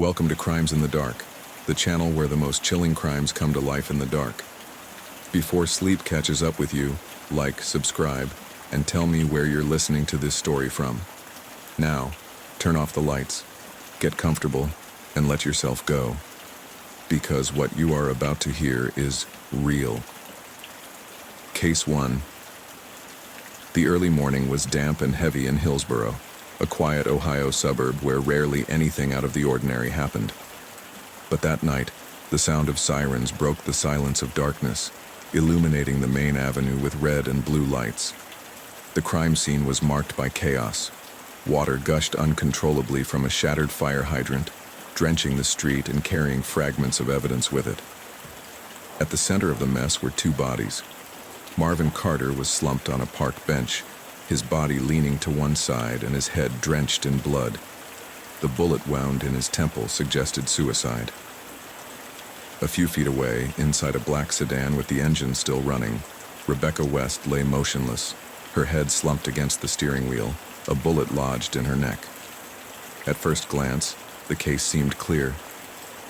Welcome to Crimes in the Dark, the channel where the most chilling crimes come to life in the dark. Before sleep catches up with you, like, subscribe, and tell me where you're listening to this story from. Now, turn off the lights, get comfortable, and let yourself go. Because what you are about to hear is real. Case 1. The early morning was damp and heavy in Hillsboro, a quiet Ohio suburb where rarely anything out of the ordinary happened. But that night, the sound of sirens broke the silence of darkness, illuminating the main avenue with red and blue lights. The crime scene was marked by chaos. Water gushed uncontrollably from a shattered fire hydrant, drenching the street and carrying fragments of evidence with it. At the center of the mess were two bodies. Marvin Carter was slumped on a park bench, his body leaning to one side and his head drenched in blood. The bullet wound in his temple suggested suicide. A few feet away, inside a black sedan with the engine still running, Rebecca West lay motionless, her head slumped against the steering wheel, a bullet lodged in her neck. At first glance, the case seemed clear.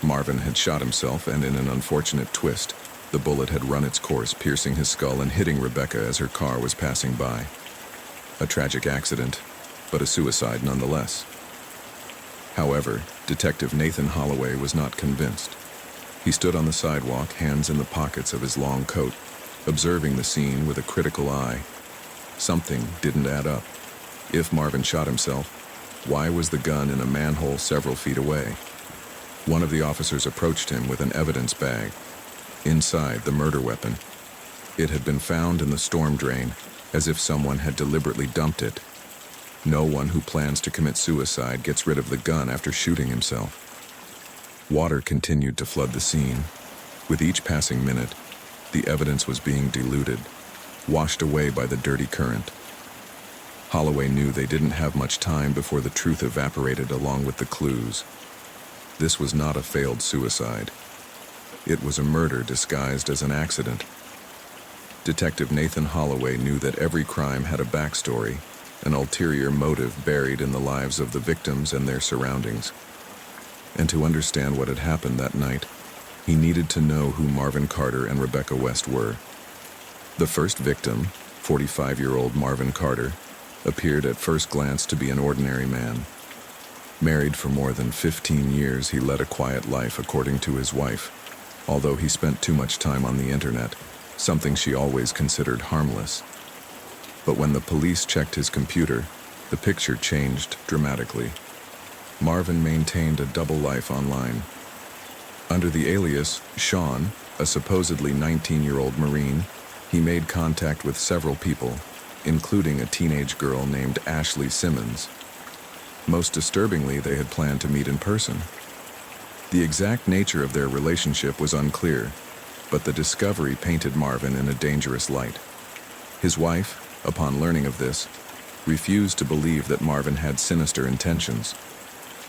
Marvin had shot himself, and in an unfortunate twist, the bullet had run its course, piercing his skull and hitting Rebecca as her car was passing by. A tragic accident, but a suicide nonetheless. However, Detective Nathan Holloway was not convinced. He stood on the sidewalk, hands in the pockets of his long coat, observing the scene with a critical eye. Something didn't add up. If Marvin shot himself, why was the gun in a manhole several feet away? One of the officers approached him with an evidence bag. Inside, the murder weapon. It had been found in the storm drain, as if someone had deliberately dumped it. No one who plans to commit suicide gets rid of the gun after shooting himself. Water continued to flood the scene. With each passing minute, the evidence was being diluted, washed away by the dirty current. Holloway knew they didn't have much time before the truth evaporated along with the clues. This was not a failed suicide. It was a murder disguised as an accident. Detective Nathan Holloway knew that every crime had a backstory, an ulterior motive buried in the lives of the victims and their surroundings. And to understand what had happened that night, he needed to know who Marvin Carter and Rebecca West were. The first victim, 45-year-old Marvin Carter, appeared at first glance to be an ordinary man. Married for more than 15 years, he led a quiet life according to his wife, although he spent too much time on the internet, something she always considered harmless. But when the police checked his computer, the picture changed dramatically. Marvin maintained a double life online. Under the alias Sean, a supposedly 19-year-old Marine, he made contact with several people, including a teenage girl named Ashley Simmons. Most disturbingly, they had planned to meet in person. The exact nature of their relationship was unclear, but the discovery painted Marvin in a dangerous light. His wife, upon learning of this, refused to believe that Marvin had sinister intentions.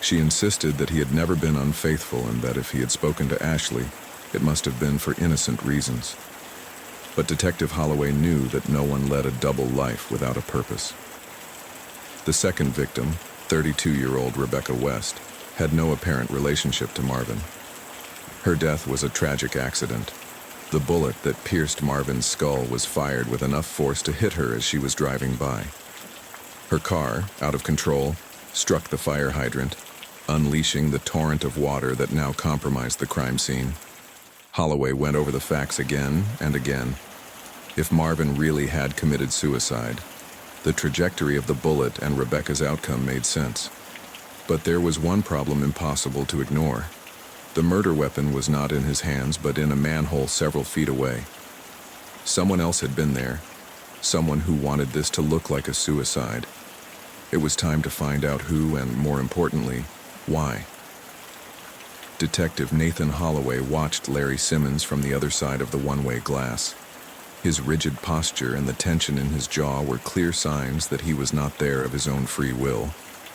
She insisted that he had never been unfaithful and that if he had spoken to Ashley, it must have been for innocent reasons. But Detective Holloway knew that no one led a double life without a purpose. The second victim, 32-year-old Rebecca West, had no apparent relationship to Marvin. Her death was a tragic accident. The bullet that pierced Marvin's skull was fired with enough force to hit her as she was driving by. Her car, out of control, struck the fire hydrant, unleashing the torrent of water that now compromised the crime scene. Holloway went over the facts again and again. If Marvin really had committed suicide, the trajectory of the bullet and Rebecca's outcome made sense. But there was one problem impossible to ignore. The murder weapon was not in his hands, but in a manhole several feet away. Someone else had been there, someone who wanted this to look like a suicide. It was time to find out who and, more importantly, why. Detective Nathan Holloway watched Larry Simmons from the other side of the one-way glass. His rigid posture and the tension in his jaw were clear signs that he was not there of his own free will,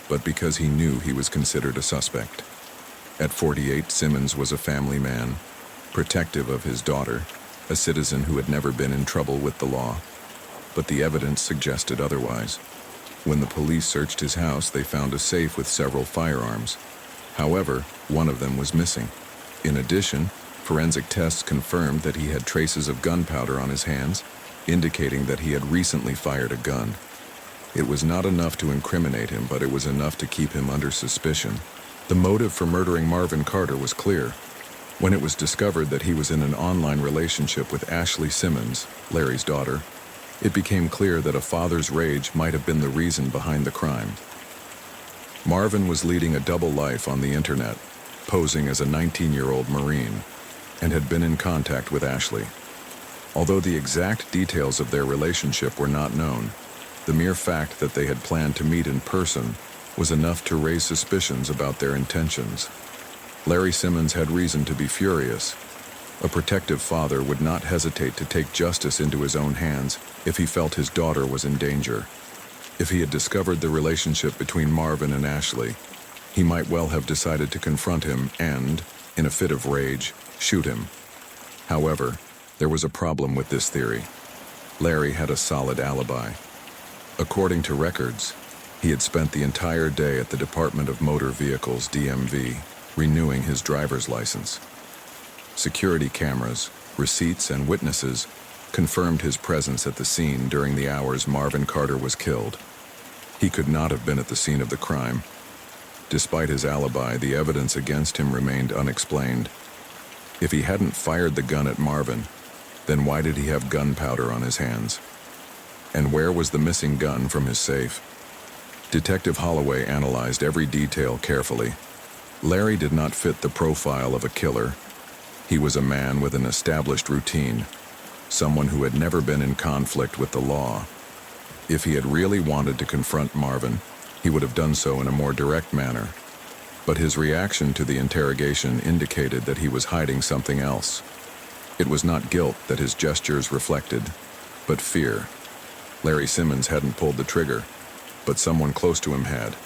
but because he knew he was considered a suspect. At 48, Simmons was a family man, protective of his daughter, a citizen who had never been in trouble with the law. But the evidence suggested otherwise. When the police searched his house, they found a safe with several firearms. However, one of them was missing. In addition, forensic tests confirmed that he had traces of gunpowder on his hands, indicating that he had recently fired a gun. It was not enough to incriminate him, but it was enough to keep him under suspicion. The motive for murdering Marvin Carter was clear. When it was discovered that he was in an online relationship with Ashley Simmons, Larry's daughter, it became clear that a father's rage might have been the reason behind the crime. Marvin was leading a double life on the internet, posing as a 19-year-old Marine, and had been in contact with Ashley. Although the exact details of their relationship were not known, the mere fact that they had planned to meet in person was enough to raise suspicions about their intentions. Larry Simmons had reason to be furious. A protective father would not hesitate to take justice into his own hands if he felt his daughter was in danger. If he had discovered the relationship between Marvin and Ashley, he might well have decided to confront him and, in a fit of rage, shoot him. However, there was a problem with this theory. Larry had a solid alibi. According to records, he had spent the entire day at the Department of Motor Vehicles (DMV) renewing his driver's license. Security cameras, receipts, and witnesses confirmed his presence at the scene during the hours Marvin Carter was killed. He could not have been at the scene of the crime. Despite his alibi, the evidence against him remained unexplained. If he hadn't fired the gun at Marvin, then why did he have gunpowder on his hands? And where was the missing gun from his safe? Detective Holloway analyzed every detail carefully. Larry did not fit the profile of a killer. He was a man with an established routine, someone who had never been in conflict with the law. If he had really wanted to confront Marvin, he would have done so in a more direct manner. But his reaction to the interrogation indicated that he was hiding something else. It was not guilt that his gestures reflected, but fear. Larry Simmons hadn't pulled the trigger, but someone close to him had.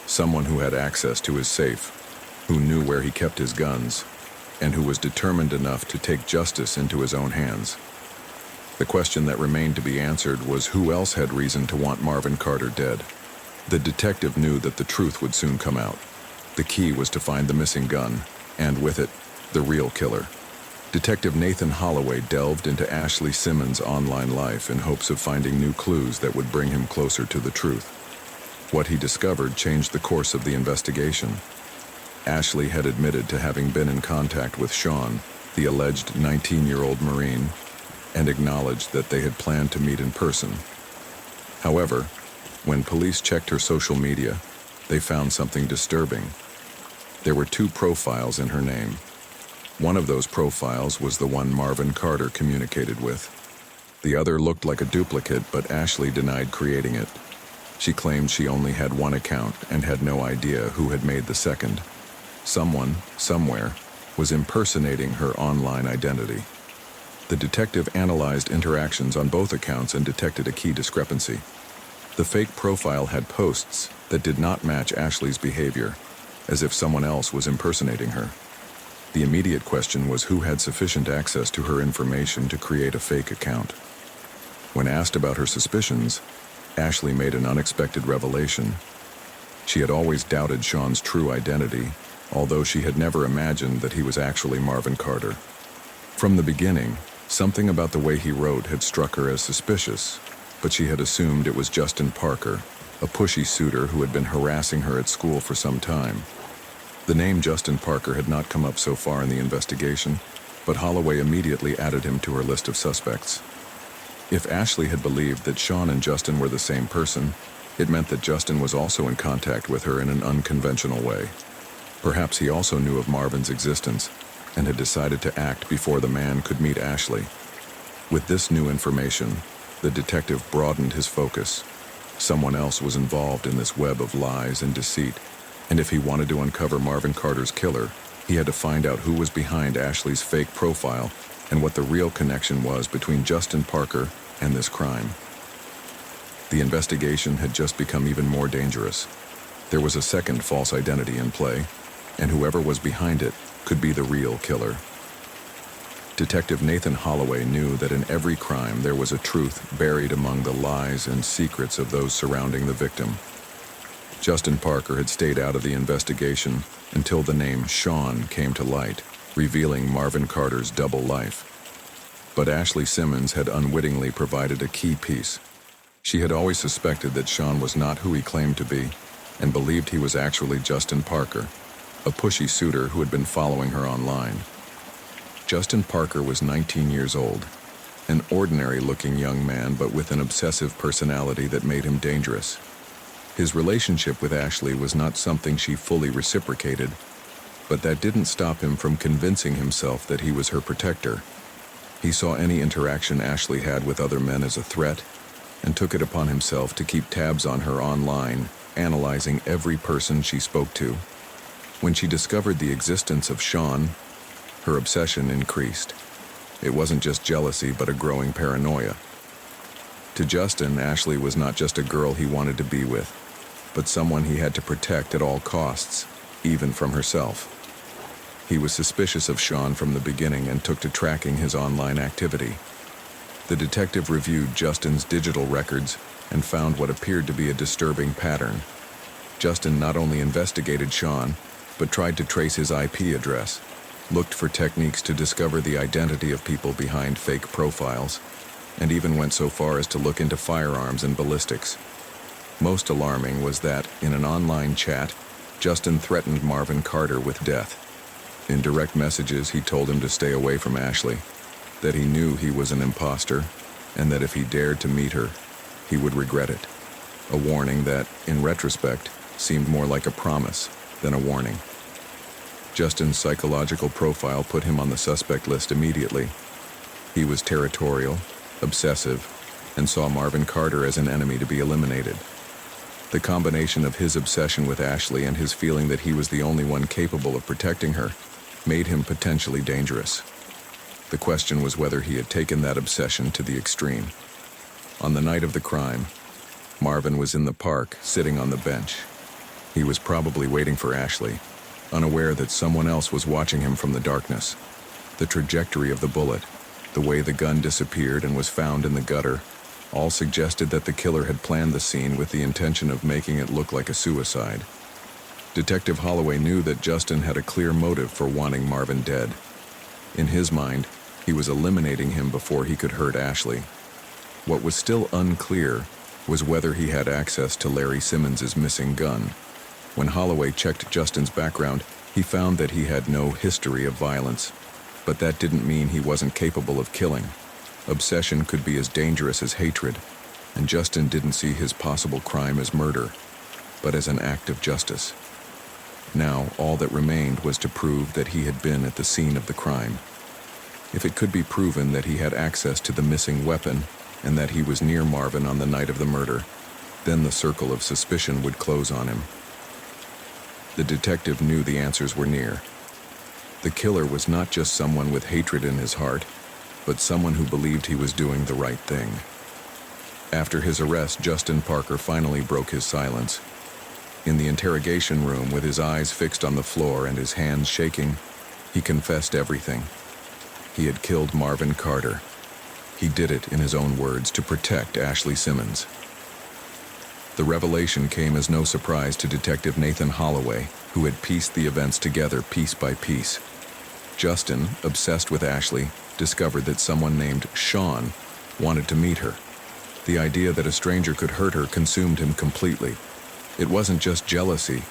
Someone who had access to his safe, who knew where he kept his guns, and who was determined enough to take justice into his own hands. The question that remained to be answered was who else had reason to want Marvin Carter dead. The detective knew that the truth would soon come out. The key was to find the missing gun, and with it, the real killer. Detective Nathan Holloway delved into Ashley Simmons' online life in hopes of finding new clues that would bring him closer to the truth. What he discovered changed the course of the investigation. Ashley had admitted to having been in contact with Sean, the alleged 19-year-old Marine, and acknowledged that they had planned to meet in person. However, when police checked her social media, they found something disturbing. There were 2 profiles in her name. One of those profiles was the one Marvin Carter communicated with. The other looked like a duplicate, but Ashley denied creating it. She claimed she only had one account and had no idea who had made the second. Someone, somewhere, was impersonating her online identity. The detective analyzed interactions on both accounts and detected a key discrepancy. The fake profile had posts that did not match Ashley's behavior, as if someone else was impersonating her. The immediate question was who had sufficient access to her information to create a fake account. When asked about her suspicions, Ashley made an unexpected revelation. She had always doubted Sean's true identity, although she had never imagined that he was actually Marvin Carter. From the beginning, something about the way he wrote had struck her as suspicious, but she had assumed it was Justin Parker, a pushy suitor who had been harassing her at school for some time. The name Justin Parker had not come up so far in the investigation, but Holloway immediately added him to her list of suspects. If Ashley had believed that Sean and Justin were the same person, it meant that Justin was also in contact with her in an unconventional way. Perhaps he also knew of Marvin's existence and had decided to act before the man could meet Ashley. With this new information, the detective broadened his focus. Someone else was involved in this web of lies and deceit, and if he wanted to uncover Marvin Carter's killer, he had to find out who was behind Ashley's fake profile and what the real connection was between Justin Parker and this crime. The investigation had just become even more dangerous. There was a second false identity in play, and whoever was behind it could be the real killer. Detective Nathan Holloway knew that in every crime there was a truth buried among the lies and secrets of those surrounding the victim. Justin Parker had stayed out of the investigation until the name Sean came to light, revealing Marvin Carter's double life. But Ashley Simmons had unwittingly provided a key piece. She had always suspected that Sean was not who he claimed to be, and believed he was actually Justin Parker, a pushy suitor who had been following her online. Justin Parker was 19 years old, an ordinary-looking young man but with an obsessive personality that made him dangerous. His relationship with Ashley was not something she fully reciprocated, but that didn't stop him from convincing himself that he was her protector. He saw any interaction Ashley had with other men as a threat, and took it upon himself to keep tabs on her online, analyzing every person she spoke to. When she discovered the existence of Sean, her obsession increased. It wasn't just jealousy, but a growing paranoia. To Justin, Ashley was not just a girl he wanted to be with, but someone he had to protect at all costs, even from herself. He was suspicious of Sean from the beginning and took to tracking his online activity. The detective reviewed Justin's digital records and found what appeared to be a disturbing pattern. Justin not only investigated Sean, but tried to trace his IP address, looked for techniques to discover the identity of people behind fake profiles, and even went so far as to look into firearms and ballistics. Most alarming was that, in an online chat, Justin threatened Marvin Carter with death. In direct messages, he told him to stay away from Ashley, that he knew he was an imposter, and that if he dared to meet her, he would regret it. A warning that, in retrospect, seemed more like a promise than a warning. Justin's psychological profile put him on the suspect list immediately. He was territorial, obsessive, and saw Marvin Carter as an enemy to be eliminated. The combination of his obsession with Ashley and his feeling that he was the only one capable of protecting her made him potentially dangerous. The question was whether he had taken that obsession to the extreme. On the night of the crime, Marvin was in the park, sitting on the bench. He was probably waiting for Ashley, unaware that someone else was watching him from the darkness. The trajectory of the bullet, the way the gun disappeared and was found in the gutter, all suggested that the killer had planned the scene with the intention of making it look like a suicide. Detective Holloway knew that Justin had a clear motive for wanting Marvin dead. In his mind, he was eliminating him before he could hurt Ashley. What was still unclear was whether he had access to Larry Simmons's missing gun. When Holloway checked Justin's background, he found that he had no history of violence, but that didn't mean he wasn't capable of killing. Obsession could be as dangerous as hatred, and Justin didn't see his possible crime as murder, but as an act of justice. Now, all that remained was to prove that he had been at the scene of the crime. If it could be proven that he had access to the missing weapon and that he was near Marvin on the night of the murder, then the circle of suspicion would close on him. The detective knew the answers were near. The killer was not just someone with hatred in his heart, but someone who believed he was doing the right thing. After his arrest, Justin Parker finally broke his silence. In the interrogation room, with his eyes fixed on the floor and his hands shaking, he confessed everything. He had killed Marvin Carter. He did it, in his own words, to protect Ashley Simmons. The revelation came as no surprise to Detective Nathan Holloway, who had pieced the events together piece by piece. Justin, obsessed with Ashley, discovered that someone named Sean wanted to meet her. The idea that a stranger could hurt her consumed him completely. It wasn't just jealousy,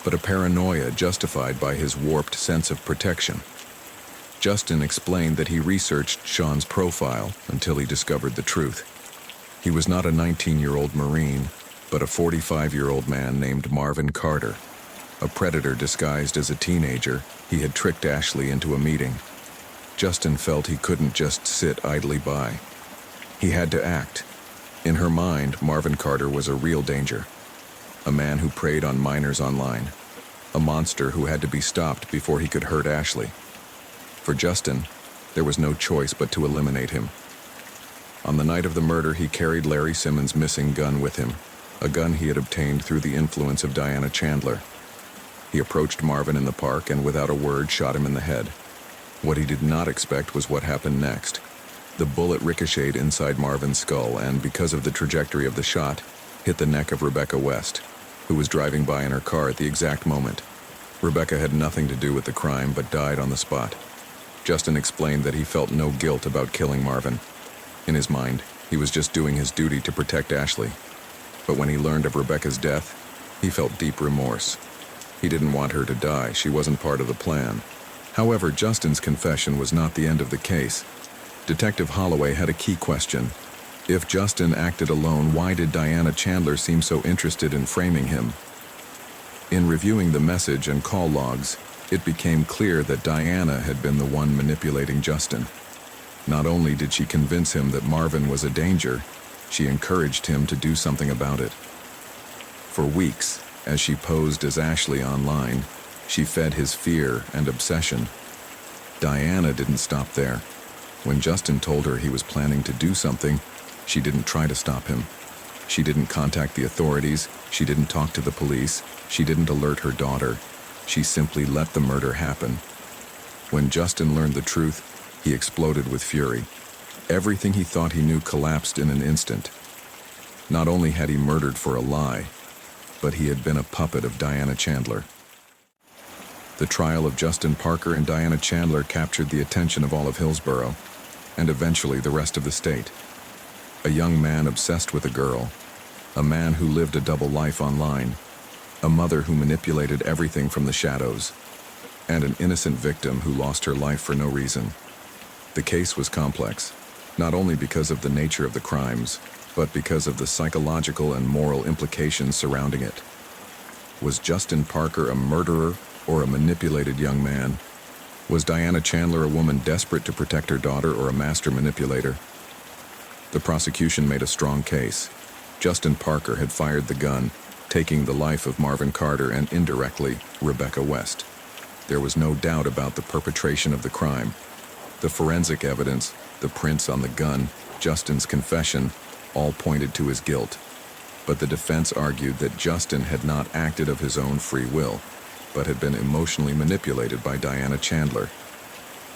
but a paranoia justified by his warped sense of protection. Justin explained that he researched Sean's profile until he discovered the truth. He was not a 19-year-old Marine, but a 45-year-old man named Marvin Carter. A predator disguised as a teenager, he had tricked Ashley into a meeting. Justin felt he couldn't just sit idly by. He had to act. In her mind, Marvin Carter was a real danger. A man who preyed on minors online. A monster who had to be stopped before he could hurt Ashley. For Justin, there was no choice but to eliminate him. On the night of the murder, he carried Larry Simmons' missing gun with him, a gun he had obtained through the influence of Diana Chandler. He approached Marvin in the park and without a word shot him in the head. What he did not expect was what happened next. The bullet ricocheted inside Marvin's skull and, because of the trajectory of the shot, hit the neck of Rebecca West, who was driving by in her car at the exact moment. Rebecca had nothing to do with the crime but died on the spot. Justin explained that he felt no guilt about killing Marvin. In his mind, he was just doing his duty to protect Ashley. But when he learned of Rebecca's death, he felt deep remorse. He didn't want her to die. She wasn't part of the plan. However, Justin's confession was not the end of the case. Detective Holloway had a key question. If Justin acted alone, why did Diana Chandler seem so interested in framing him? In reviewing the message and call logs, it became clear that Diana had been the one manipulating Justin. Not only did she convince him that Marvin was a danger, she encouraged him to do something about it. For weeks, as she posed as Ashley online, she fed his fear and obsession. Diana didn't stop there. When Justin told her he was planning to do something, she didn't try to stop him. She didn't contact the authorities, she didn't talk to the police, she didn't alert her daughter. She simply let the murder happen. When Justin learned the truth, he exploded with fury. Everything he thought he knew collapsed in an instant. Not only had he murdered for a lie, but he had been a puppet of Diana Chandler. The trial of Justin Parker and Diana Chandler captured the attention of all of Hillsborough, and eventually the rest of the state. A young man obsessed with a girl, a man who lived a double life online, a mother who manipulated everything from the shadows, and an innocent victim who lost her life for no reason. The case was complex, not only because of the nature of the crimes, but because of the psychological and moral implications surrounding it. Was Justin Parker a murderer or a manipulated young man? Was Diana Chandler a woman desperate to protect her daughter or a master manipulator? The prosecution made a strong case. Justin Parker had fired the gun, taking the life of Marvin Carter and indirectly Rebecca West. There was no doubt about the perpetration of the crime. The forensic evidence, the prints on the gun, Justin's confession, all pointed to his guilt. But the defense argued that Justin had not acted of his own free will, but had been emotionally manipulated by Diana Chandler.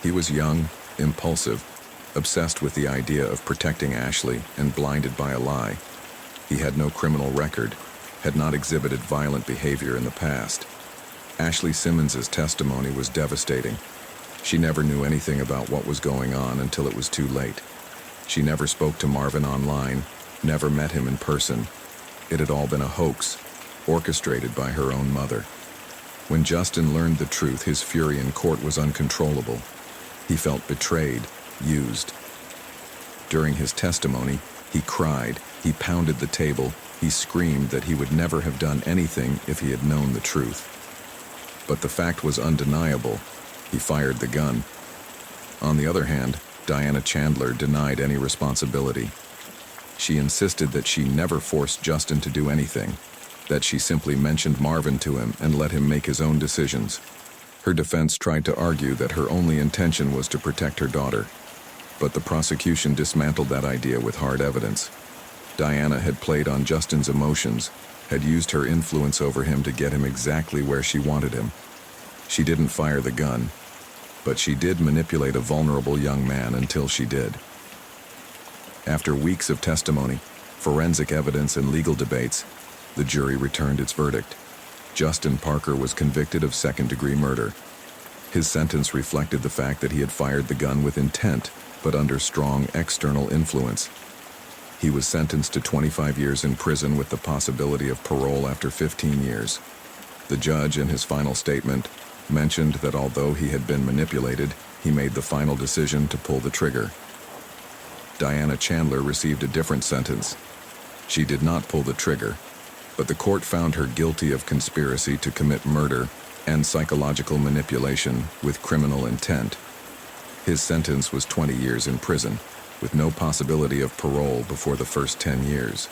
He was young, impulsive, obsessed with the idea of protecting Ashley and blinded by a lie. He had no criminal record, had not exhibited violent behavior in the past. Ashley Simmons's testimony was devastating. She never knew anything about what was going on until it was too late. She never spoke to Marvin online, never met him in person. It had all been a hoax, orchestrated by her own mother. When Justin learned the truth, his fury in court was uncontrollable. He felt betrayed, used. During his testimony, he cried, he pounded the table, he screamed that he would never have done anything if he had known the truth. But the fact was undeniable. He fired the gun. On the other hand, Diana Chandler denied any responsibility. She insisted that she never forced Justin to do anything, that she simply mentioned Marvin to him and let him make his own decisions. Her defense tried to argue that her only intention was to protect her daughter, but the prosecution dismantled that idea with hard evidence. Diana had played on Justin's emotions, had used her influence over him to get him exactly where she wanted him. She didn't fire the gun, but she did manipulate a vulnerable young man until she did. After weeks of testimony, forensic evidence, and legal debates, the jury returned its verdict. Justin Parker was convicted of second-degree murder. His sentence reflected the fact that he had fired the gun with intent, but under strong external influence. He was sentenced to 25 years in prison with the possibility of parole after 15 years. The judge, in his final statement, mentioned that although he had been manipulated, he made the final decision to pull the trigger. Diana Chandler received a different sentence. She did not pull the trigger, but the court found her guilty of conspiracy to commit murder and psychological manipulation with criminal intent. His sentence was 20 years in prison, with no possibility of parole before the first 10 years.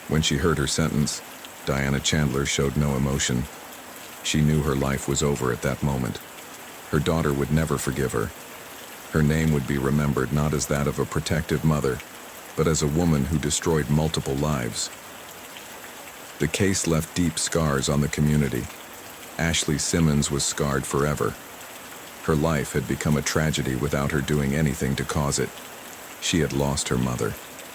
When she heard her sentence, Diana Chandler showed no emotion. She knew her life was over at that moment. Her daughter would never forgive her. Her name would be remembered not as that of a protective mother, but as a woman who destroyed multiple lives. The case left deep scars on the community. Ashley Simmons was scarred forever. Her life had become a tragedy without her doing anything to cause it. She had lost her mother.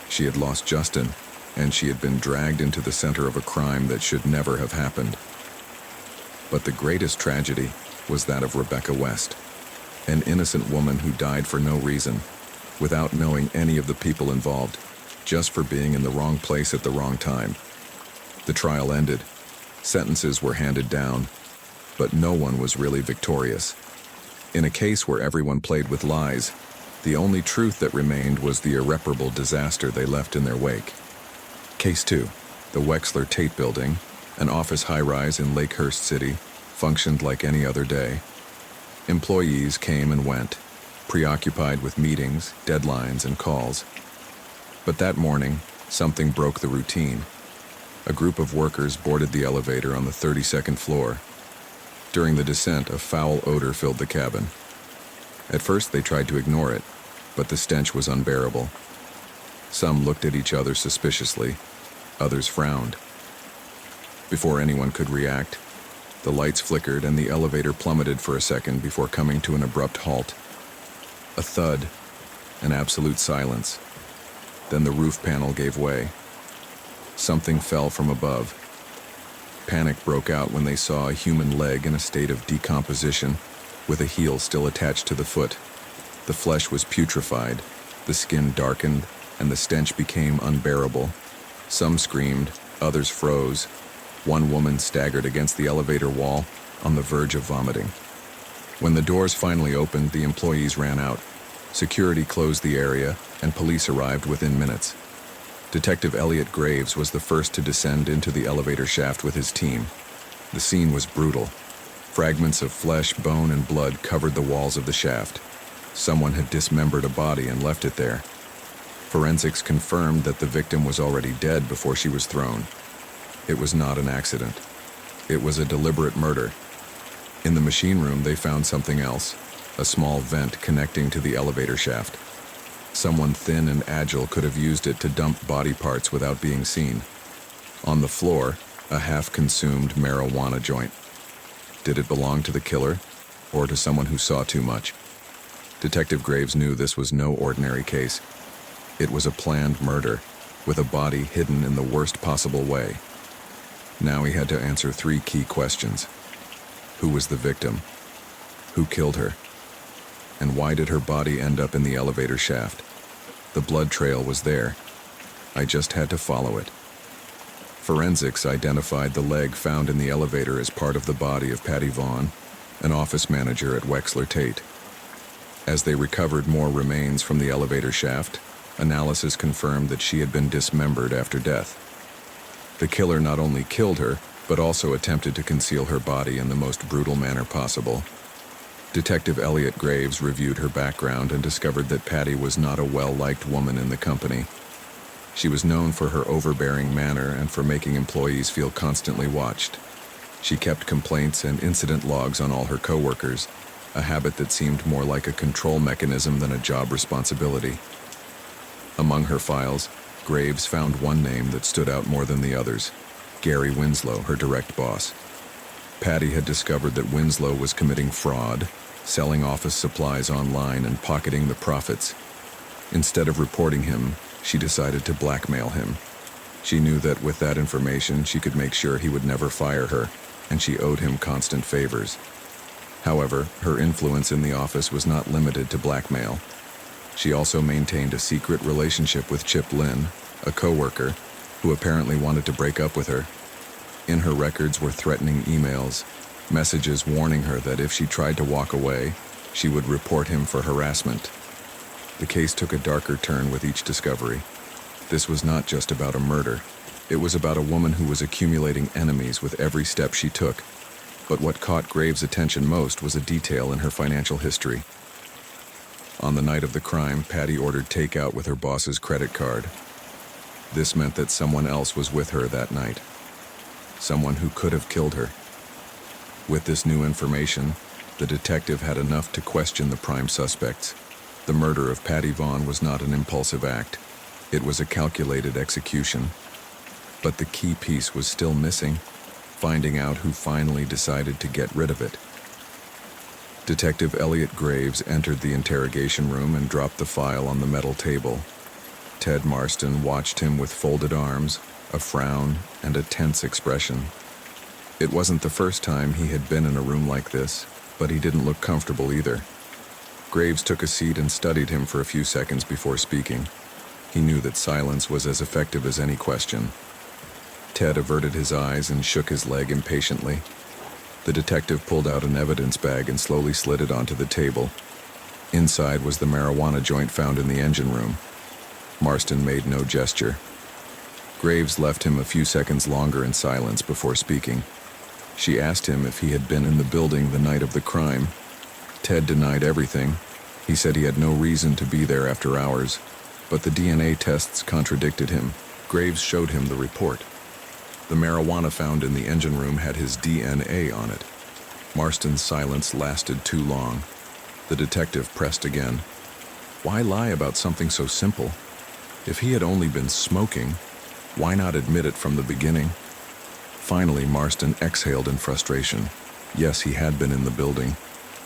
She had lost Justin, and she had been dragged into the center of a crime that should never have happened. But the greatest tragedy was that of Rebecca West, an innocent woman who died for no reason, without knowing any of the people involved, just for being in the wrong place at the wrong time. The trial ended, sentences were handed down, but no one was really victorious. In a case where everyone played with lies, the only truth that remained was the irreparable disaster they left in their wake. Case 2. The Wexler Tate Building, an office high-rise in Lakehurst City, functioned like any other day. Employees came and went, preoccupied with meetings, deadlines, and calls. But that morning, something broke the routine. A group of workers boarded the elevator on the 32nd floor. During the descent, a foul odor filled the cabin. At first, they tried to ignore it, but the stench was unbearable. Some looked at each other suspiciously, others frowned. Before anyone could react, the lights flickered and the elevator plummeted for a second before coming to an abrupt halt. A thud, an absolute silence. Then the roof panel gave way. Something fell from above. Panic broke out when they saw a human leg in a state of decomposition, with a heel still attached to the foot. The flesh was putrefied, the skin darkened, and the stench became unbearable. Some screamed, others froze. One woman staggered against the elevator wall, on the verge of vomiting. When the doors finally opened, the employees ran out. Security closed the area, and police arrived within minutes. Detective Elliot Graves was the first to descend into the elevator shaft with his team. The scene was brutal. Fragments of flesh, bone, and blood covered the walls of the shaft. Someone had dismembered a body and left it there. Forensics confirmed that the victim was already dead before she was thrown. It was not an accident. It was a deliberate murder. In the machine room, they found something else, a small vent connecting to the elevator shaft. Someone thin and agile could have used it to dump body parts without being seen. On the floor, a half-consumed marijuana joint. Did it belong to the killer, or to someone who saw too much? Detective Graves knew this was no ordinary case. It was a planned murder, with a body hidden in the worst possible way. Now he had to answer 3 key questions. Who was the victim? Who killed her? And why did her body end up in the elevator shaft? The blood trail was there. I just had to follow it. Forensics identified the leg found in the elevator as part of the body of Patty Vaughn, an office manager at Wexler Tate. As they recovered more remains from the elevator shaft, analysis confirmed that she had been dismembered after death. The killer not only killed her, but also attempted to conceal her body in the most brutal manner possible. Detective Elliot Graves reviewed her background and discovered that Patty was not a well-liked woman in the company. She was known for her overbearing manner and for making employees feel constantly watched. She kept complaints and incident logs on all her coworkers, a habit that seemed more like a control mechanism than a job responsibility. Among her files, Graves found one name that stood out more than the others: Gary Winslow, her direct boss. Patty had discovered that Winslow was committing fraud, selling office supplies online and pocketing the profits. Instead of reporting him, she decided to blackmail him. She knew that with that information, she could make sure he would never fire her, and she owed him constant favors. However, her influence in the office was not limited to blackmail. She also maintained a secret relationship with Chip Lynn, a coworker, who apparently wanted to break up with her. In her records were threatening emails, messages warning her that if she tried to walk away, she would report him for harassment. The case took a darker turn with each discovery. This was not just about a murder. It was about a woman who was accumulating enemies with every step she took. But what caught Graves' attention most was a detail in her financial history. On the night of the crime, Patty ordered takeout with her boss's credit card. This meant that someone else was with her that night. Someone who could have killed her. With this new information, the detective had enough to question the prime suspects. The murder of Patty Vaughn was not an impulsive act. It was a calculated execution. But the key piece was still missing: finding out who finally decided to get rid of it. Detective Elliot Graves entered the interrogation room and dropped the file on the metal table. Ted Marston watched him with folded arms, a frown, and a tense expression. It wasn't the first time he had been in a room like this, but he didn't look comfortable either. Graves took a seat and studied him for a few seconds before speaking. He knew that silence was as effective as any question. Ted averted his eyes and shook his leg impatiently. The detective pulled out an evidence bag and slowly slid it onto the table. Inside was the marijuana joint found in the engine room. Marston made no gesture. Graves left him a few seconds longer in silence before speaking. She asked him if he had been in the building the night of the crime. Ted denied everything. He said he had no reason to be there after hours, but the DNA tests contradicted him. Graves showed him the report. The marijuana found in the engine room had his DNA on it. Marston's silence lasted too long. The detective pressed again. Why lie about something so simple? If he had only been smoking, why not admit it from the beginning? Finally, Marston exhaled in frustration. Yes, he had been in the building.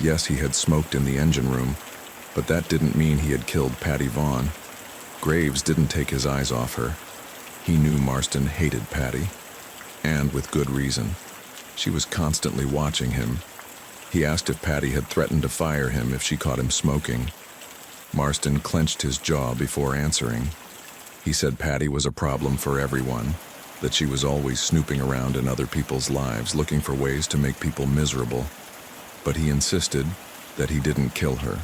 Yes, he had smoked in the engine room, but that didn't mean he had killed Patty Vaughn. Graves didn't take his eyes off her. He knew Marston hated Patty, and with good reason. She was constantly watching him. He asked if Patty had threatened to fire him if she caught him smoking. Marston clenched his jaw before answering. He said Patty was a problem for everyone, that she was always snooping around in other people's lives looking for ways to make people miserable. But he insisted that he didn't kill her.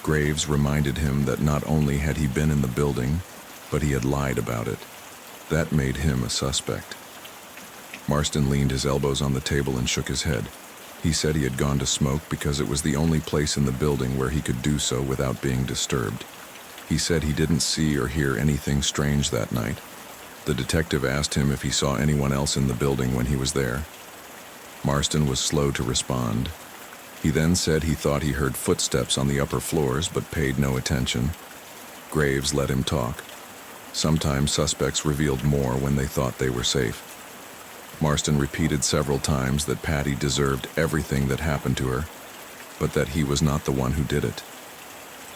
Graves reminded him that not only had he been in the building, but he had lied about it. That made him a suspect. Marston leaned his elbows on the table and shook his head. He said he had gone to smoke because it was the only place in the building where he could do so without being disturbed. He said he didn't see or hear anything strange that night. The detective asked him if he saw anyone else in the building when he was there. Marston was slow to respond. He then said he thought he heard footsteps on the upper floors but paid no attention. Graves let him talk. Sometimes suspects revealed more when they thought they were safe. Marston repeated several times that Patty deserved everything that happened to her, but that he was not the one who did it.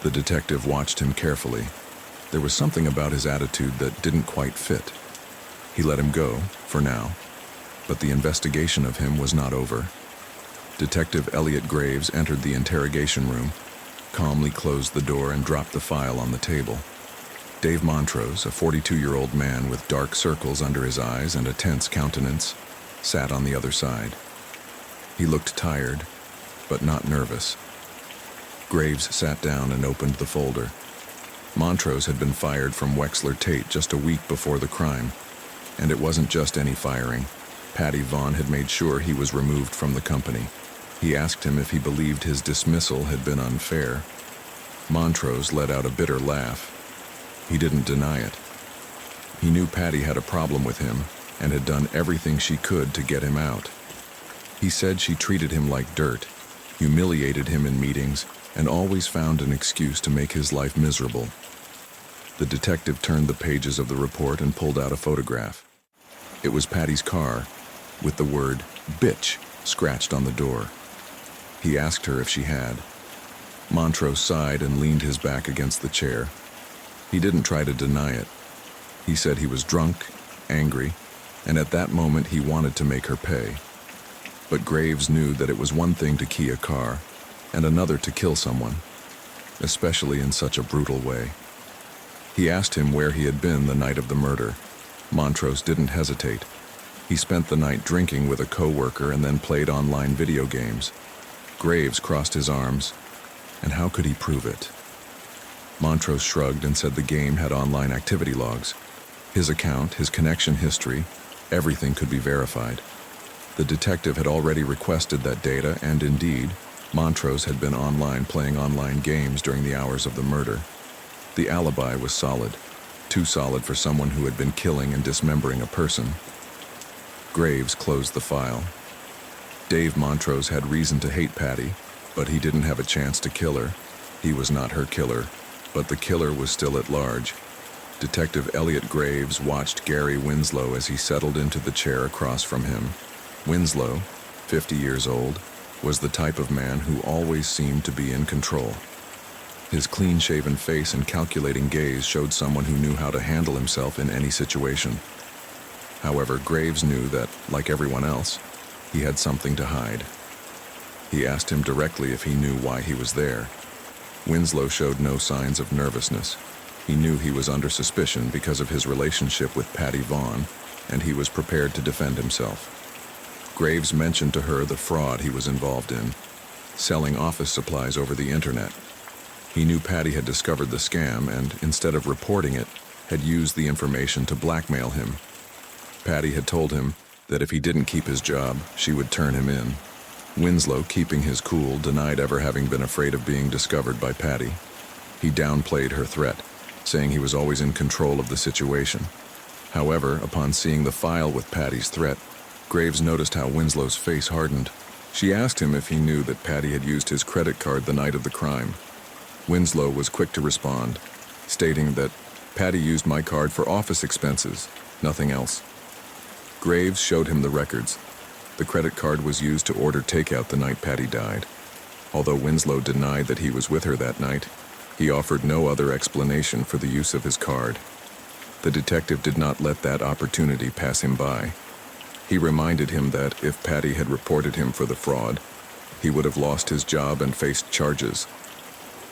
The detective watched him carefully. There was something about his attitude that didn't quite fit. He let him go, for now, but the investigation of him was not over. Detective Elliot Graves entered the interrogation room, calmly closed the door and dropped the file on the table. Dave Montrose, a 42-year-old man with dark circles under his eyes and a tense countenance, sat on the other side. He looked tired, but not nervous. Graves sat down and opened the folder. Montrose had been fired from Wexler Tate just a week before the crime, and it wasn't just any firing. Patty Vaughn had made sure he was removed from the company. He asked him if he believed his dismissal had been unfair. Montrose let out a bitter laugh. He didn't deny it. He knew Patty had a problem with him and had done everything she could to get him out. He said she treated him like dirt, humiliated him in meetings, and always found an excuse to make his life miserable. The detective turned the pages of the report and pulled out a photograph. It was Patty's car, with the word "bitch" scratched on the door. He asked her if she had. Montrose sighed and leaned his back against the chair. He didn't try to deny it. He said he was drunk, angry, and at that moment he wanted to make her pay. But Graves knew that it was one thing to key a car, and another to kill someone, especially in such a brutal way. He asked him where he had been the night of the murder. Montrose didn't hesitate. He spent the night drinking with a co-worker and then played online video games. Graves crossed his arms, and how could he prove it? Montrose shrugged and said the game had online activity logs. His account, his connection history, everything could be verified. The detective had already requested that data, and indeed, Montrose had been online playing online games during the hours of the murder. The alibi was solid, too solid for someone who had been killing and dismembering a person. Graves closed the file. Dave Montrose had reason to hate Patty, but he didn't have a chance to kill her. He was not her killer, but the killer was still at large. Detective Elliot Graves watched Gary Winslow as he settled into the chair across from him. Winslow, 50 years old, was the type of man who always seemed to be in control. His clean-shaven face and calculating gaze showed someone who knew how to handle himself in any situation. However, Graves knew that, like everyone else, He had something to hide. He asked him directly if he knew why he was there. Winslow showed no signs of nervousness. He knew he was under suspicion because of his relationship with Patty Vaughn, and he was prepared to defend himself. Graves mentioned to her the fraud he was involved in, selling office supplies over the internet. He knew Patty had discovered the scam and, instead of reporting it, had used the information to blackmail him. Patty had told him that if he didn't keep his job, she would turn him in. Winslow, keeping his cool, denied ever having been afraid of being discovered by Patty. He downplayed her threat, saying he was always in control of the situation. However, upon seeing the file with Patty's threat, Graves noticed how Winslow's face hardened. She asked him if he knew that Patty had used his credit card the night of the crime. Winslow was quick to respond, stating that Patty used my card for office expenses, nothing else. Graves showed him the records. The credit card was used to order takeout the night Patty died. Although Winslow denied that he was with her that night, he offered no other explanation for the use of his card. The detective did not let that opportunity pass him by. He reminded him that if Patty had reported him for the fraud, he would have lost his job and faced charges.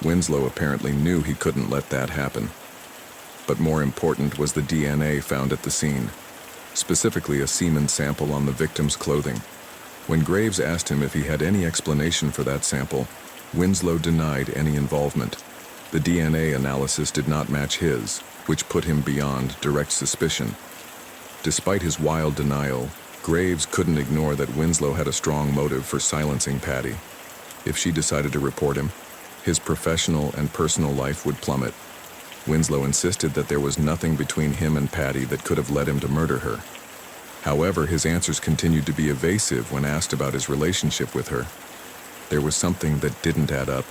Winslow apparently knew he couldn't let that happen. But more important was the DNA found at the scene, specifically a semen sample on the victim's clothing. When Graves asked him if he had any explanation for that sample, Winslow denied any involvement. The DNA analysis did not match his, which put him beyond direct suspicion. Despite his wild denial, Graves couldn't ignore that Winslow had a strong motive for silencing Patty. If she decided to report him, his professional and personal life would plummet. Winslow insisted that there was nothing between him and Patty that could have led him to murder her. However, his answers continued to be evasive when asked about his relationship with her. There was something that didn't add up,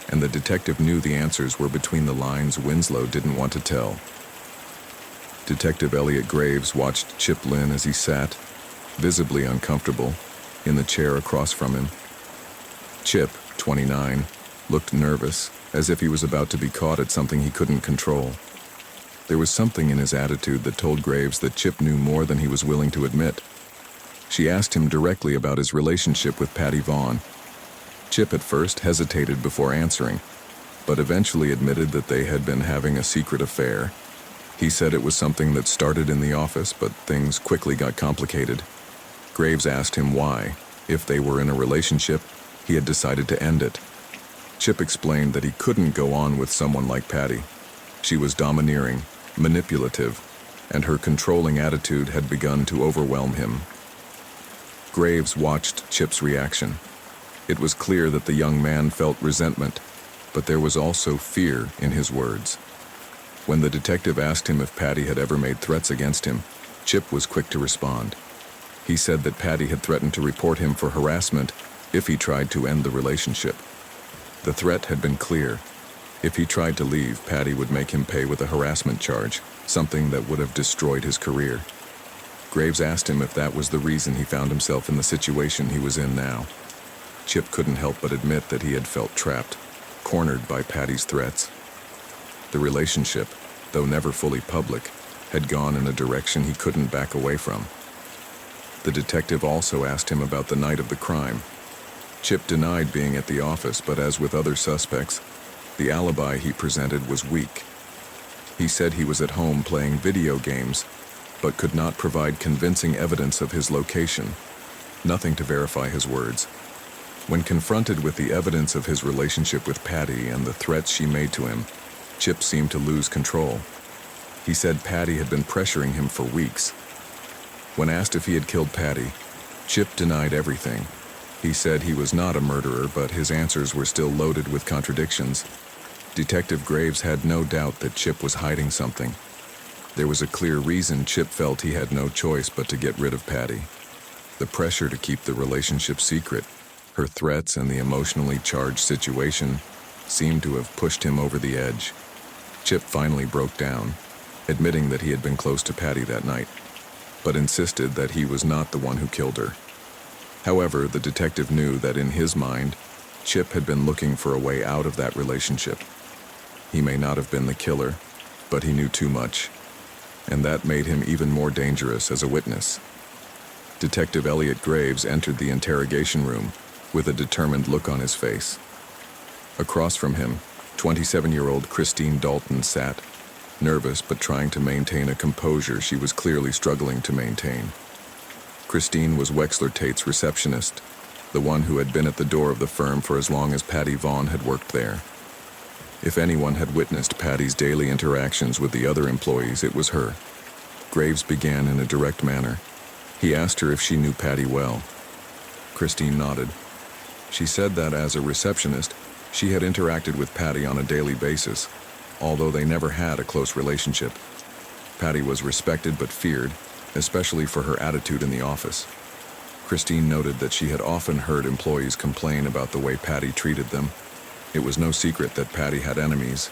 and the detective knew the answers were between the lines Winslow didn't want to tell. Detective Elliot Graves watched Chip Lynn as he sat, visibly uncomfortable, in the chair across from him. Chip, 29, looked nervous, as if he was about to be caught at something he couldn't control. There was something in his attitude that told Graves that Chip knew more than he was willing to admit. She asked him directly about his relationship with Patty Vaughn. Chip at first hesitated before answering, but eventually admitted that they had been having a secret affair. He said it was something that started in the office, but things quickly got complicated. Graves asked him why, if they were in a relationship, he had decided to end it. Chip explained that he couldn't go on with someone like Patty. She was domineering, manipulative, and her controlling attitude had begun to overwhelm him. Graves watched Chip's reaction. It was clear that the young man felt resentment, but there was also fear in his words. When the detective asked him if Patty had ever made threats against him, Chip was quick to respond. He said that Patty had threatened to report him for harassment if he tried to end the relationship. The threat had been clear. If he tried to leave, Patty would make him pay with a harassment charge, something that would have destroyed his career. Graves asked him if that was the reason he found himself in the situation he was in now. Chip couldn't help but admit that he had felt trapped, cornered by Patty's threats. The relationship, though never fully public, had gone in a direction he couldn't back away from. The detective also asked him about the night of the crime. Chip denied being at the office, but as with other suspects, the alibi he presented was weak. He said he was at home playing video games, but could not provide convincing evidence of his location, nothing to verify his words. When confronted with the evidence of his relationship with Patty and the threats she made to him, Chip seemed to lose control. He said Patty had been pressuring him for weeks. When asked if he had killed Patty, Chip denied everything. He said he was not a murderer, but his answers were still loaded with contradictions. Detective Graves had no doubt that Chip was hiding something. There was a clear reason Chip felt he had no choice but to get rid of Patty. The pressure to keep the relationship secret, her threats, and the emotionally charged situation seemed to have pushed him over the edge. Chip finally broke down, admitting that he had been close to Patty that night, but insisted that he was not the one who killed her. However, the detective knew that in his mind, Chip had been looking for a way out of that relationship. He may not have been the killer, but he knew too much, and that made him even more dangerous as a witness. Detective Elliot Graves entered the interrogation room with a determined look on his face. Across from him, 27-year-old Christine Dalton sat, nervous but trying to maintain a composure she was clearly struggling to maintain. Christine was Wexler Tate's receptionist, the one who had been at the door of the firm for as long as Patty Vaughn had worked there. If anyone had witnessed Patty's daily interactions with the other employees, it was her. Graves began in a direct manner. He asked her if she knew Patty well. Christine nodded. She said that as a receptionist, she had interacted with Patty on a daily basis, although they never had a close relationship. Patty was respected but feared, especially for her attitude in the office. Christine noted that she had often heard employees complain about the way Patty treated them. It was no secret that Patty had enemies.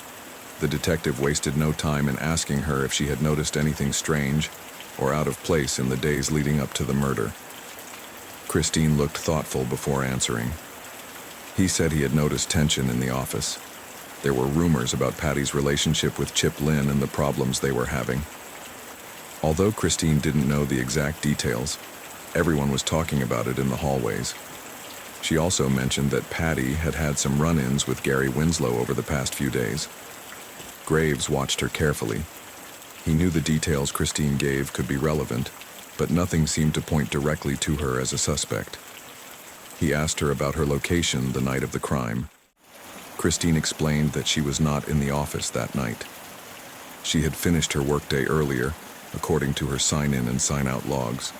The detective wasted no time in asking her if she had noticed anything strange or out of place in the days leading up to the murder. Christine looked thoughtful before answering. He said he had noticed tension in the office. There were rumors about Patty's relationship with Chip Lynn and the problems they were having. Although Christine didn't know the exact details, everyone was talking about it in the hallways. She also mentioned that Patty had had some run-ins with Gary Winslow over the past few days. Graves watched her carefully. He knew the details Christine gave could be relevant, but nothing seemed to point directly to her as a suspect. He asked her about her location the night of the crime. Christine explained that she was not in the office that night. She had finished her workday earlier, according to her sign-in and sign-out logs.